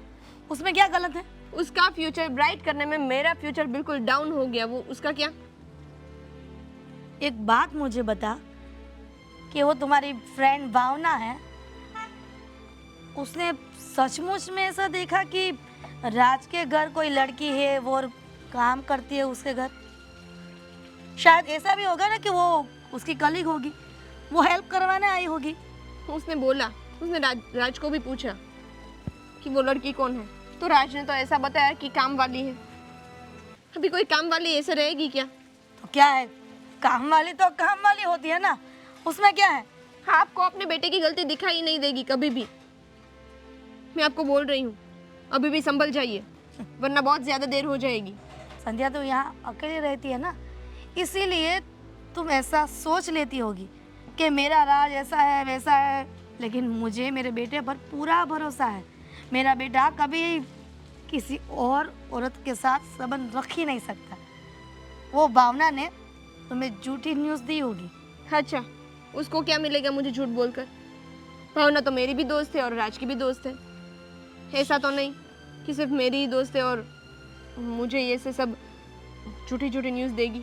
उसमें क्या गलत है? उसका फ्यूचर ब्राइट करने में मेरा फ्यूचर बिल्कुल डाउन हो गया, वो उसका क्या? एक बात मुझे बता कि वो तुम्हारी फ्रेंड भावना है, उसने सचमुच में ऐसा देखा कि राज के घर कोई लड़की है, वो काम करती है उसके घर? शायद ऐसा भी होगा ना कि वो उसकी कलीग होगी, वो हेल्प करवाने आई होगी। उसने बोला, उसने राज को भी पूछा कि वो लड़की कौन है, तो राज ने तो ऐसा बताया कि काम वाली है। अभी कोई काम वाली ऐसे रहेगी क्या? तो क्या है, काम वाली तो काम वाली होती है ना, उसमें क्या है? आपको अपने बेटे की गलती दिखाई नहीं देगी कभी भी। मैं आपको बोल रही हूँ, अभी भी संभल जाइए, वरना बहुत ज्यादा देर हो जाएगी। संध्या तो यहाँ अकेली रहती है ना, इसीलिए तुम ऐसा सोच लेती होगी कि मेरा राज ऐसा है वैसा है, लेकिन मुझे मेरे बेटे पर पूरा भरोसा है। मेरा बेटा कभी किसी और औरत के साथ संबंध रख ही नहीं सकता। वो भावना ने तुम्हें झूठी न्यूज़ दी होगी। अच्छा, उसको क्या मिलेगा मुझे झूठ बोलकर? भावना तो मेरी भी दोस्त है और राज की भी दोस्त है। ऐसा तो नहीं कि सिर्फ मेरी ही दोस्त है और मुझे ये से सब झूठी झूठी न्यूज़ देगी।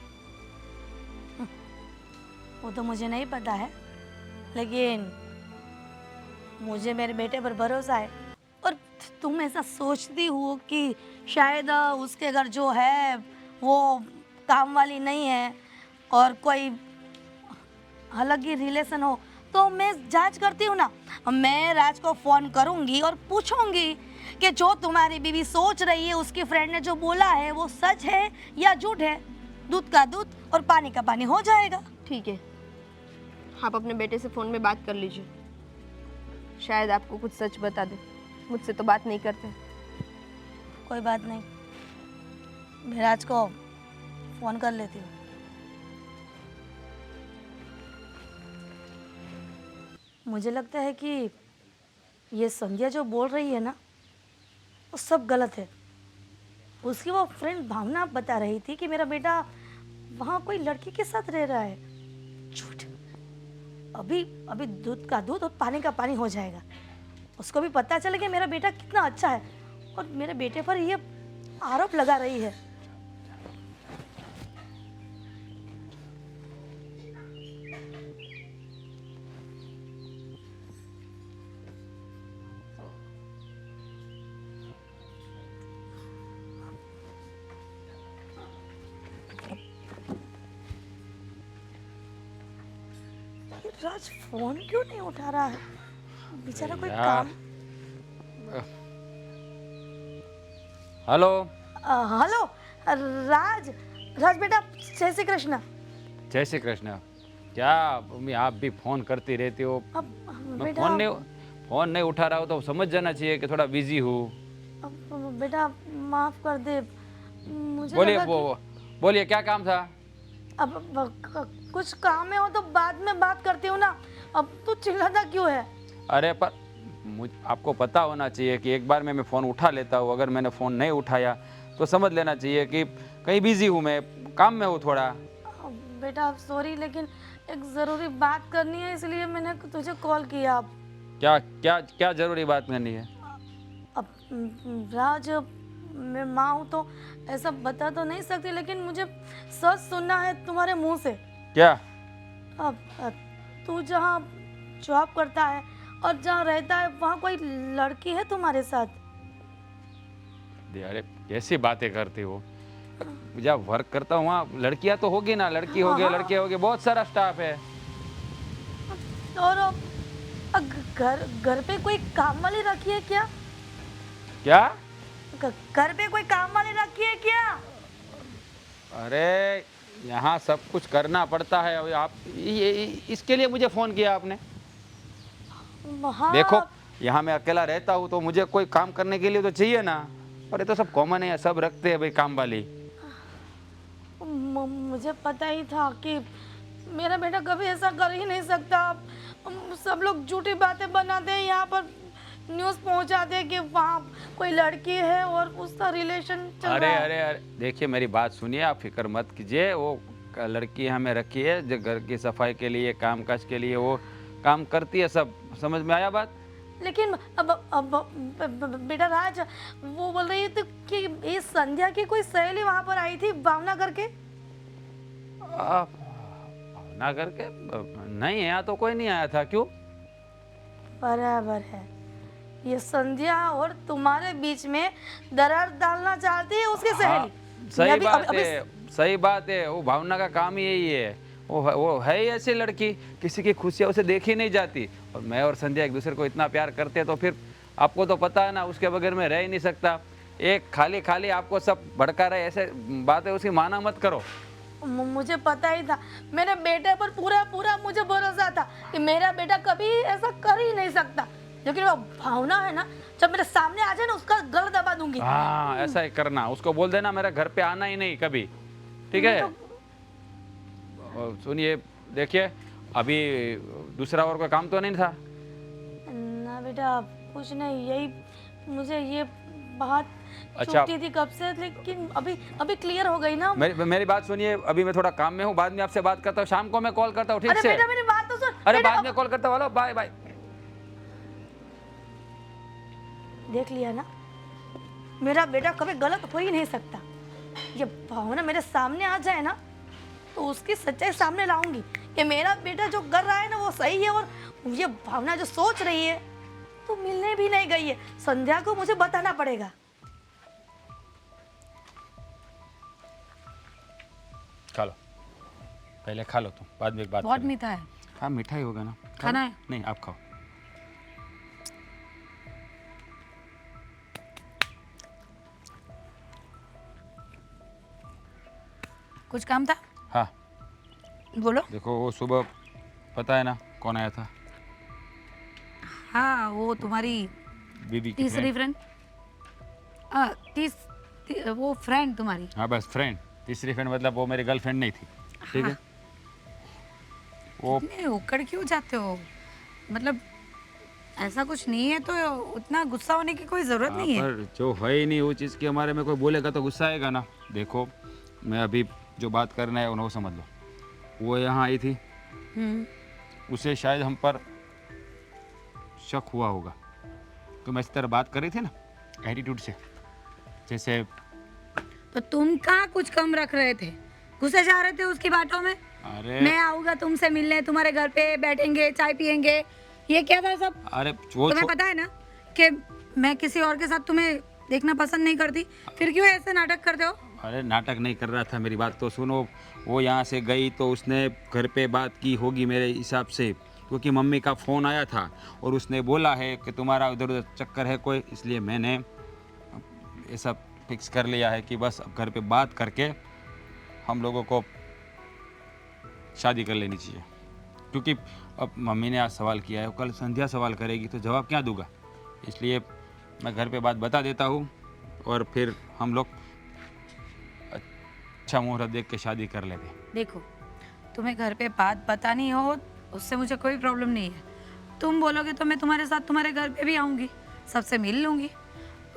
वो तो मुझे नहीं पता है, लेकिन मुझे मेरे बेटे पर भरोसा है। और तुम ऐसा सोचती हो कि शायद उसके घर जो है वो काम वाली नहीं है और कोई अलग ही रिलेशन हो, तो मैं जांच करती हूँ ना। मैं राज को फ़ोन करूँगी और पूछूंगी कि जो तुम्हारी बीवी सोच रही है, उसकी फ्रेंड ने जो बोला है वो सच है या झूठ है। दूध का दूध और पानी का पानी हो जाएगा। ठीक है, आप अपने बेटे से फ़ोन में बात कर लीजिए, शायद आपको कुछ सच बता दे। मुझसे तो बात नहीं करते। कोई बात नहीं, मैं राज को फ़ोन कर लेती हूँ। मुझे लगता है कि ये संध्या जो बोल रही है ना, वो सब गलत है। उसकी वो फ्रेंड भावना बता रही थी कि मेरा बेटा वहाँ कोई लड़की के साथ रह रहा है। झूठ। अभी अभी दूध का दूध और पानी का पानी हो जाएगा। उसको भी पता चलेगा मेरा बेटा कितना अच्छा है, और मेरे बेटे पर ये आरोप लगा रही है। राज फोन क्यों नहीं उठा रहा है? बेचारा कोई यार। काम। हेलो। हेलो राज। राज बेटा, जय श्री कृष्ण। जय श्री कृष्ण। क्या मम्मी आप भी फोन करती रहती हो? अब मैं बेटा, फोन नहीं उठा रहा हूँ तो समझ जाना चाहिए कि थोड़ा बिजी हूँ। अब बेटा माफ कर दे। मुझे बोलिए लगा बोलिए क्या काम था? कुछ काम में हो तो बाद में बात करती हूँ ना। अब तू चिल्लाता क्यों है? अरे पर आपको पता होना चाहिए कि एक बार में मैं फ़ोन उठा लेता हूँ। अगर मैंने फ़ोन नहीं उठाया तो समझ लेना चाहिए कि कहीं बिजी हूँ, मैं काम में हूँ थोड़ा। बेटा सॉरी, लेकिन एक ज़रूरी बात करनी है, इसलिए मैंने तुझे कॉल किया। अब क्या क्या क्या ज़रूरी बात करनी है? अब राज, मैं माँ हूँ तो ऐसा बता तो नहीं सकती, लेकिन मुझे सच सुनना है तुम्हारे मुंह से। क्या? अब तू जहाँ जॉब करता है और जहाँ रहता है, वहाँ कोई लड़की है तुम्हारे साथ? अरे कैसी बातें करती हो? जहाँ वर्क करता हूँ वहाँ लड़कियाँ तो होगी ना, लड़की होगी, लड़कियाँ होगी, बहुत सारा स्टाफ है। और घर घर पे कोई काम वाली रखी है क्या? क्या? घर पे कोई काम वाली रखी है क्या? अरे यहाँ सब कुछ करना पड़ता है। अभी आप इसके लिए मुझे फ़ोन किया आपने? हाँ। देखो यहाँ मैं अकेला रहता हूँ तो मुझे कोई काम करने के लिए तो चाहिए ना। और ये तो सब कॉमन है, सब रखते हैं भाई काम वाली। मुझे पता ही था कि मेरा बेटा कभी ऐसा कर ही नहीं सकता। सब लोग झूठी बातें बनाते हैं, यहाँ पर न्यूज़ पहुँचाते हैं कि वहाँ कोई लड़की है और उसका रिलेशन चल अरे रहा है। अरे अरे देखिए मेरी बात सुनिए, आप फिक्र मत कीजिए। वो लड़की हमें रखी है जो घर की सफाई के लिए, कामकाज के लिए वो काम करती है। सब समझ में आया बात? लेकिन अब बेटा राज, वो बोल रही थी कि ये संध्या की कोई सहेली वहाँ पर आई थी, भावना करके। ना करके नहीं, यहाँ तो कोई नहीं आया था। क्यों? बराबर है, ये संध्या और तुम्हारे बीच में दरार डालना चाहती है उसकी सहेली। सही बात है, सही बात है। वो भावना का काम ही यही है। वो है ही ऐसी लड़की, किसी की खुशियाँ उसे देखी नहीं जाती। और मैं और संध्या एक दूसरे को इतना प्यार करते हैं तो फिर आपको तो पता है ना, उसके बगैर मैं रह ही नहीं सकता। एक खाली खाली आपको सब भड़का रहे ऐसे बातें उसकी माना मत करो। मुझे पता ही था, मेरे बेटे पर पूरा पूरा मुझे भरोसा था कि मेरा बेटा कभी ऐसा कर ही नहीं सकता। लेकिन वो भावना है ना, जब मेरे सामने आ जाए ना, उसका गल दबा दूंगी। हाँ ऐसा ही करना, उसको बोल देना मेरे घर पे आना ही नहीं कभी, ठीक है? और सुनिए, देखिए अभी दूसरा और कोई काम तो नहीं था ना बेटा, कुछ नहीं, यही मुझे ये बात अच्छा छूटी थी कब से, लेकिन अभी क्लियर हो गई ना। मेरी बात सुनिए, अभी मैं थोड़ा काम में हूँ, बाद में आपसे बात करता हूँ। शाम को मैं कॉल करता हूँ, ठीक अरे से? बेटा मेरी बात तो सुन। अरे बेटा, बाद में कॉल करता हूँ। Bye bye. देख लिया ना, मेरा बेटा कभी गलत हो ही नहीं सकता। ये भावना मेरे सामने आ जाए ना, तो उसकी सच्चाई सामने लाऊंगी कि मेरा बेटा जो कर रहा है ना वो सही है, और ये भावना जो सोच रही है तो मिलने भी नहीं गई है। संध्या को मुझे बताना पड़ेगा। खा लो, पहले खा लो तुम, बाद में एक बात बहुत करेंगे। मीठा है। हाँ मीठा ही होगा ना। खाना है? नहीं आप खाओ। कुछ काम था? हाँ बोलो। देखो, वो सुबह पता है ना कौन आया था? हाँ, वो तुम्हारी बीबी की तीसरी फ्रेंड। वो फ्रेंड तुम्हारी। हाँ बस फ्रेंड, तीसरी फ्रेंड, मतलब वो मेरी गर्लफ्रेंड नहीं थी, ठीक है? वो इतने उकड़ क्यों जाते हो? मतलब ऐसा कुछ नहीं है तो उतना गुस्सा होने की कोई ज़रूरत नहीं है। पर जो है ही नहीं वो चीज़ के हमारे में कोई बोलेगा तो गुस्सा आएगा ना। देखो मैं अभी जो बात करना है उन्हें समझ लो। वो यहाँ आई थी, उसे शायद हम पर शक हुआ होगा। तुम इस तरह बात कर रही थी ना एटीट्यूड से, जैसे तो तुम कहाँ कुछ कम रख रहे थे, घुसे जा रहे थे उसकी बातों में। अरे मैं आऊंगा तुमसे मिलने, तुम्हारे घर पे बैठेंगे, चाय पियेंगे, ये क्या था सब? अरे वो तुम्हें पता है ना कि मैं किसी और के साथ तुम्हें देखना पसंद नहीं करती, फिर क्यों ऐसे नाटक करते हो? अरे नाटक नहीं कर रहा था, मेरी बात तो सुनो। वो यहाँ से गई तो उसने घर पे बात की होगी मेरे हिसाब से, क्योंकि मम्मी का फ़ोन आया था और उसने बोला है कि तुम्हारा उधर उधर चक्कर है कोई, इसलिए मैंने ये सब फिक्स कर लिया है कि बस अब घर पे बात करके हम लोगों को शादी कर लेनी चाहिए। क्योंकि अब मम्मी ने आज सवाल किया है, कल संध्या सवाल करेगी तो जवाब क्या दूंगा, इसलिए मैं घर पे बात बता देता हूँ और फिर हम लोग अच्छा मुहूर्त देख के शादी कर लेते हैं। देखो, तुम्हें घर पे बात बतानी हो उससे मुझे कोई प्रॉब्लम नहीं है। तुम बोलोगे तो मैं तुम्हारे साथ तुम्हारे घर पे भी आऊँगी, सबसे मिल लूँगी,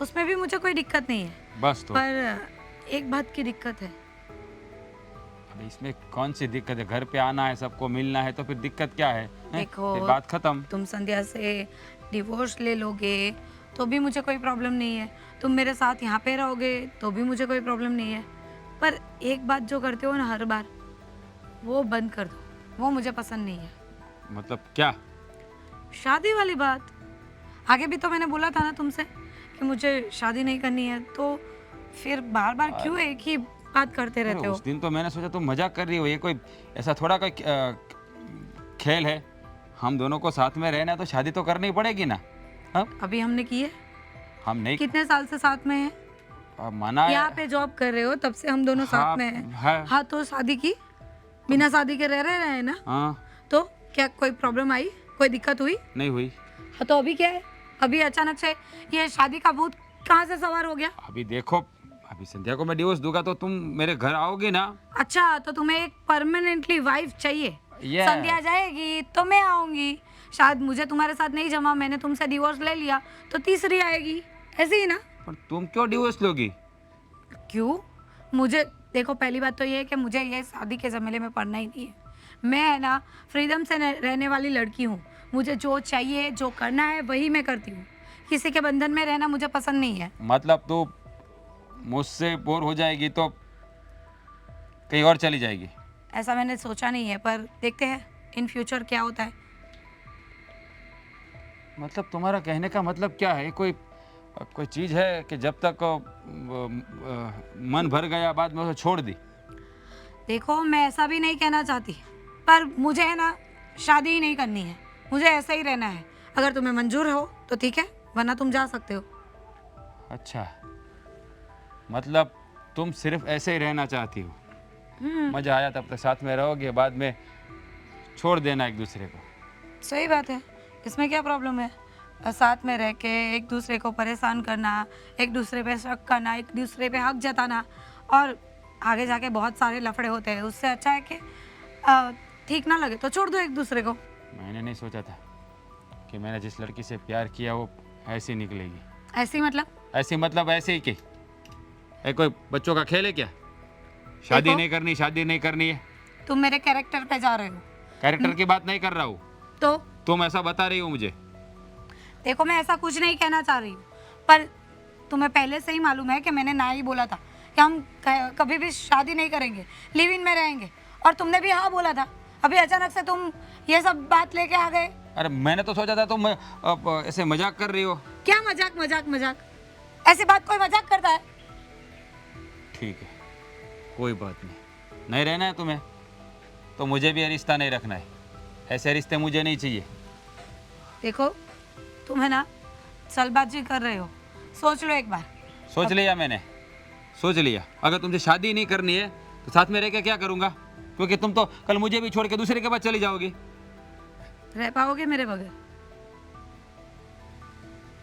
उसमें भी मुझे कोई दिक्कत नहीं है। बस तो पर एक बात की दिक्कत है। अबे इसमें कौन सी दिक्कत है? घर पे आना है, सबको मिलना है, तो फिर दिक्कत क्या है? देखो, फिर बात खत्म। तुम संध्या से डिवोर्स ले लोगे तो भी मुझे कोई प्रॉब्लम नहीं है, तुम मेरे साथ यहाँ पे रहोगे तो भी मुझे कोई प्रॉब्लम नहीं है। पर एक बात जो करते हो ना हर बार, वो बंद कर दो, वो मुझे पसंद नहीं है। मतलब क्या? शादी वाली बात। आगे भी तो मैंने बोला था ना तुमसे कि मुझे शादी नहीं करनी है, तो फिर बार बार क्यों एक ही बात करते रहते अरे हो? उस दिन तो मैंने सोचा तुम मजाक कर रही हो, ये कोई ऐसा थोड़ा कोई खेल है। हम दोनों को साथ में रहना है तो शादी तो करनी पड़ेगी ना। हाँ अभी हमने की है, हम नहीं कितने साल से साथ में हैं? माना है। यहाँ पे जॉब कर रहे हो तब से हम दोनों साथ में हैं। है। हाँ, तो शादी की, बिना शादी के रह रहे हैं ना, हाँ तो क्या कोई प्रॉब्लम आई, कोई दिक्कत हुई? नहीं हुई। हाँ, तो अभी क्या है? अभी अचानक से ये शादी का भूत कहाँ से सवार हो गया? अभी देखो, अभी संध्या को मैं डिवोर्स दूंगा तो तुम मेरे घर आओगे ना। अच्छा, तो तुम्हें एक परमानेंटली वाइफ चाहिए? Yes. संध्या जाएगी तो मैं आऊंगी, शायद मुझे तुम्हारे साथ नहीं जमा, मैंने तुमसे डिवोर्स ले लिया तो तीसरी आएगी, ऐसे ही ना? पर तुम क्यों डिवोर्स लोगी? क्यों? मुझे देखो, पहली बात तो ये है कि मुझे ये शादी के झमेले में पड़ना ही नहीं है। मैं है ना फ्रीडम से रहने वाली लड़की हूँ, मुझे जो चाहिए जो करना है वही मैं करती हूँ। किसी के बंधन में रहना मुझे पसंद नहीं है। मतलब तू मुझसे बोर हो जाएगी तो कहीं और चली जाएगी? ऐसा मैंने सोचा नहीं है, पर देखते हैं इन फ्यूचर क्या होता है। मतलब तुम्हारा कहने का मतलब क्या है? कोई चीज़ है कि जब तक मन भर गया बाद में उसे छोड़ दी? देखो, मैं ऐसा भी नहीं कहना चाहती, पर मुझे है ना शादी ही नहीं करनी है, मुझे ऐसा ही रहना है। अगर तुम्हें मंजूर हो तो ठीक है, वरना तुम जा सकते हो। अच्छा, मतलब तुम सिर्फ ऐसे ही रहना चाहती हो? मज़ा आया तब तक साथ में रहोगे, बाद में छोड़ देना एक दूसरे को। सही बात है, इसमें क्या प्रॉब्लम है? साथ में रह के एक दूसरे को परेशान करना, एक दूसरे पे शक करना, एक दूसरे पे हक जताना, और आगे जाके बहुत सारे लफड़े होते हैं। उससे अच्छा है कि ठीक ना लगे तो छोड़ दो एक दूसरे को। मैंने नहीं सोचा था कि मैंने जिस लड़की से प्यार किया वो ऐसी निकलेगी। ऐसी मतलब? ऐसी मतलब ऐसे ही कि कोई बच्चों का खेल है क्या? शादी देखो, नहीं करनी, शादी नहीं करनी है। तुम मेरे कैरेक्टर पे जा रहे हो। कैरेक्टर की बात नहीं कर रहा हूँ, तो तुम ऐसा बता रही हो मुझे। देखो, मैं ऐसा कुछ नहीं कहना चाह रही हूँ, पर तुम्हें पहले से ही मालूम है कि मैंने ना ही बोला था कि हम कभी भी शादी नहीं करेंगे, लिव इन में रहेंगे, और तुमने भी हाँ बोला था। अभी अचानक से तुम ये सब बात लेके आ गए। अरे मैंने तो सोचा था तुम ऐसे मजाक कर रही हो। क्या मजाक मजाक मजाक? ऐसी बात कोई मजाक करता है? ठीक है, कोई बात नहीं रहना है तुम्हें तो मुझे भी ये रिश्ता नहीं रखना है। ऐसे रिश्ते मुझे नहीं चाहिए। देखो, तुम है ना चलबाजी कर रहे हो, सोच लो एक बार। सोच लिया मैंने, सोच लिया। अगर तुमसे शादी नहीं करनी है तो साथ में रह के क्या करूँगा? क्योंकि तुम तो कल मुझे भी छोड़ के दूसरे के पास चली जाओगी। रह पाओगे मेरे बगैर?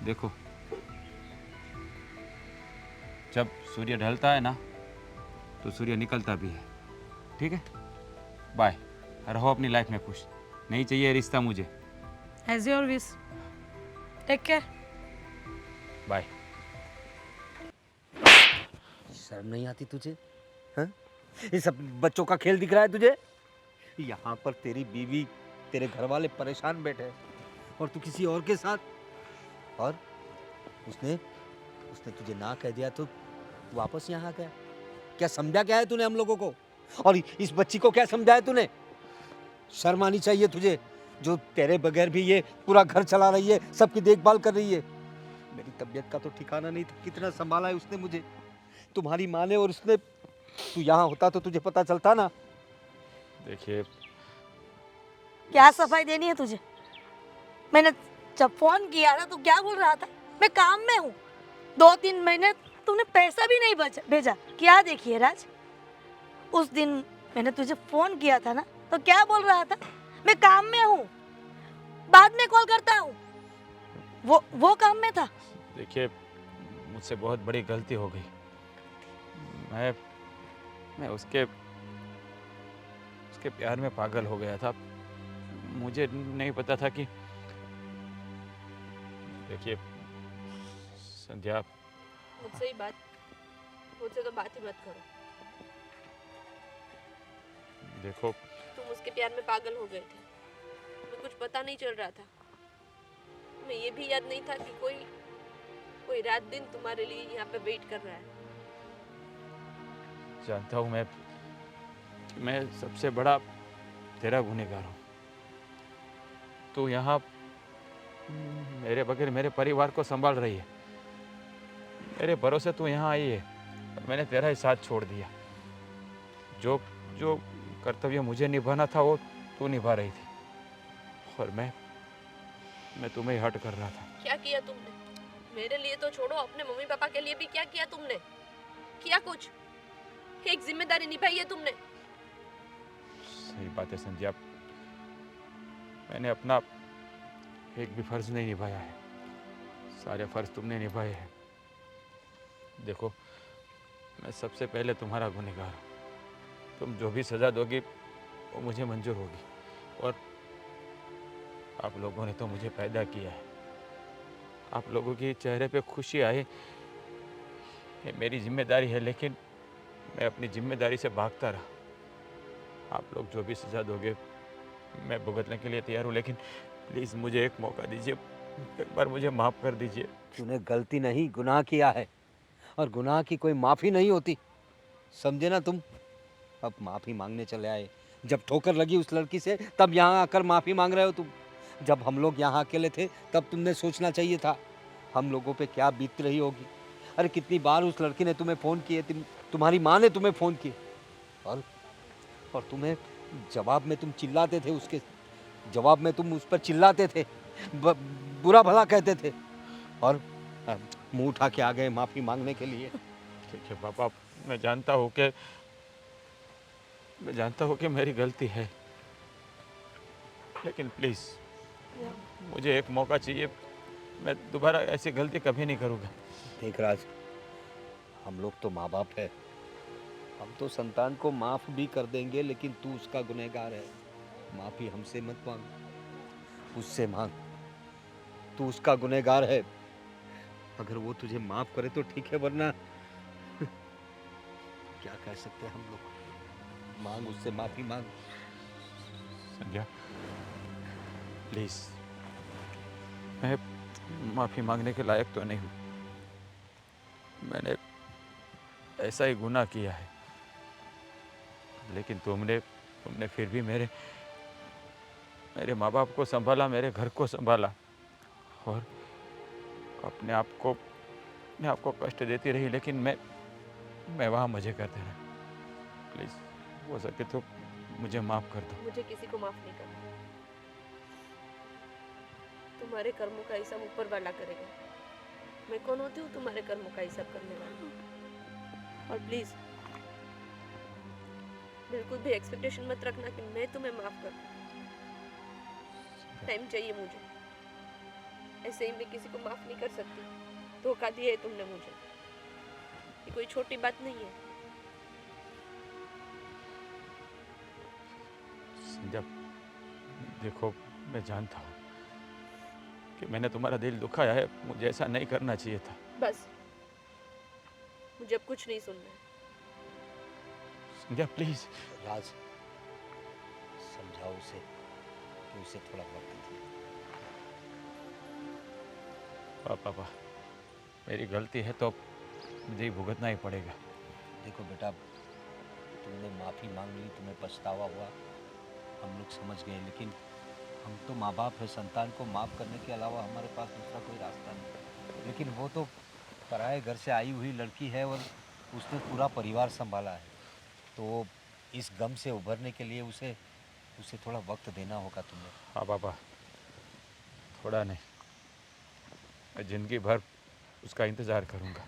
देखो, जब सूर्य ढलता है ना तो सूर्य निकलता भी है। ठीक है, बाय। रहो अपनी लाइफ में खुश। नहीं चाहिए रिश्ता मुझे। As your wish, take care. Bye. शर्म नहीं आती तुझे? हाँ? ये सब बच्चों का खेल दिख रहा है तुझे? यहाँ पर तेरी बीवी, तेरे घर वाले परेशान बैठे हैं और तू किसी और के साथ। और उसने उसने तुझे ना कह दिया तो वापस यहाँ आ गया। क्या समझा क्या है तूने हम लोगों को? और इस बच्ची को क्या समझाया तूने? शर्म आनी चाहिए तुझे, जो तेरे बगैर भी ये पूरा घर चला रही है, सबकी देखभाल कर रही है। मेरी तबीयत का तो ठिकाना नहीं था, कितना संभाला है उसने मुझे, तुम्हारी माँ ने। और उसने, तू यहाँ होता तो तुझे पता चलता ना। देखिए, क्या सफाई देनी है तुझे? मैंने जब फोन किया था तो क्या बोल रहा था? मैं काम में हूँ। 2-3 महीने तूने पैसा भी नहीं भेजा। क्या देखिए राज, उस दिन मैंने तुझे फोन किया था ना, तो क्या बोल रहा था? मैं काम में हूँ, बाद में कॉल करता हूँ। वो काम में था। देखिए, मुझसे बहुत बड़ी गलती हो गई। मैं उसके प्यार में पागल हो गया था। मुझे नहीं पता था कि, देखिए संध्या, मुझसे तो बात ही मत करो। देखो, तुम उसके प्यार में पागल हो गए थे, तुम्हें कुछ पता नहीं चल रहा था। मैं ये भी याद नहीं था कि कोई रात दिन तुम्हारे लिए यहाँ पे वेट कर रहा है। जानता हूँ मैं सबसे बड़ा तेरा गुनहगार हूँ। तू यहाँ मेरे बगैर मेरे परिवार को संभाल रही है। मेरे भरोसे तू यहाँ आई है और मैंने तेरा ही साथ छोड़ दिया। जो कर्तव्य मुझे निभाना था वो तू निभा रही थी, और मैं तुम्हें हर्ट कर रहा था। क्या किया तुमने? मेरे लिए तो छोड़ो, अपने मम्मी पापा के लिए भी क्या किया तुमने? किया कुछ? एक जिम्मेदारी निभाई है तुमने। सही बात है संध्या, मैंने अपना एक भी फर्ज नहीं निभाया है। सारे फर्ज तुमने निभाए हैं। देखो, मैं सबसे पहले तुम्हारा गुनहगार हूँ। तुम जो भी सजा दोगी वो मुझे मंजूर होगी। और आप लोगों ने तो मुझे पैदा किया है। आप लोगों के चेहरे पे खुशी आए ये मेरी जिम्मेदारी है, लेकिन मैं अपनी जिम्मेदारी से भागता रहा। आप लोग जो भी सजा दोगे मैं भुगतने के लिए तैयार हूँ, लेकिन प्लीज़ मुझे एक मौका दीजिए, एक बार मुझे माफ़ कर दीजिए। तूने गलती नहीं, गुनाह किया है, और गुनाह की कोई माफ़ी नहीं होती, समझे ना तुम? अब माफ़ी मांगने चले आए। जब ठोकर लगी उस लड़की से, तब यहाँ आकर माफ़ी मांग रहे हो तुम। जब हम लोग यहाँ अकेले थे तब तुमने सोचना चाहिए था हम लोगों पे क्या बीत रही होगी। अरे कितनी बार उस लड़की ने तुम्हें फ़ोन किए, तुम्हारी माँ ने तुम्हें फ़ोन किए, और तुम्हें जवाब में तुम चिल्लाते थे, उसके जवाब में तुम उस पर चिल्लाते थे, बुरा भला कहते थे, और मुंह उठा के आ गए माफ़ी मांगने के लिए। देखिए पापा, मैं जानता हूँ कि मेरी गलती है, लेकिन प्लीज़ मुझे एक मौका चाहिए। मैं दोबारा ऐसी गलती कभी नहीं करूँगा। देख राज, हम लोग तो माँ बाप है, हम तो संतान को माफ़ भी कर देंगे, लेकिन तू उसका गुनहगार है। माफ़ी हमसे मत मांग, उससे मांग। तू उसका गुनहगार है। अगर वो तुझे माफ़ करे तो ठीक है, वरना क्या कह सकते हैं हम लोग। मांग, उससे माफ़ी मांग। संध्या, प्लीज़, मैं माफ़ी मांगने के लायक तो नहीं हूँ। मैंने ऐसा ही गुनाह किया है, लेकिन तुमने फिर भी मेरे माँ बाप को संभाला, मेरे घर को संभाला, और अपने आप को कष्ट देती रही, लेकिन मैं वहाँ मज़े करते रहा। प्लीज़, हो सके तो मुझे माफ़ कर दो। मुझे किसी को माफ नहीं करना। तुम्हारे कर्मों का हिसाब ऊपर वाला करेगा। मैं कौन होती हूँ तुम्हारे कर्मों का हिसाब करने वाला? और प्लीज बिल्कुल भी एक्सपेक्टेशन मत रखना कि मैं तुम्हें माफ कर। टाइम चाहिए मुझे। ऐसे ही मैं किसी को माफ नहीं कर सकती। धोखा दिया है तुमने मुझे। ये कोई छोटी बात नहीं है। जब देखो, मैं जानता हूँ कि मैंने तुम्हारा दिल दुखाया है, मुझे ऐसा नहीं करना चाहिए था। बस, मुझे अब कुछ नहीं सुनना है। संध्या प्लीज। राज, समझाओ उसे कि उसे थोड़ा वक्त दे। पापा, मेरी गलती है तो मुझे ही भुगतना ही पड़ेगा। देखो बेटा, तुमने माफ़ी मांग ली, तुम्हें पछतावा हुआ, हम लोग समझ गए, लेकिन हम तो माँ बाप है, संतान को माफ़ करने के अलावा हमारे पास दूसरा कोई रास्ता नहीं। लेकिन वो तो पराए घर से आई हुई लड़की है और उसने पूरा परिवार संभाला है, तो इस गम से उभरने के लिए उसे उसे थोड़ा वक्त देना होगा तुम्हें। हाँ पापा, थोड़ा नहीं, मैं जिंदगी भर उसका इंतज़ार करूँगा।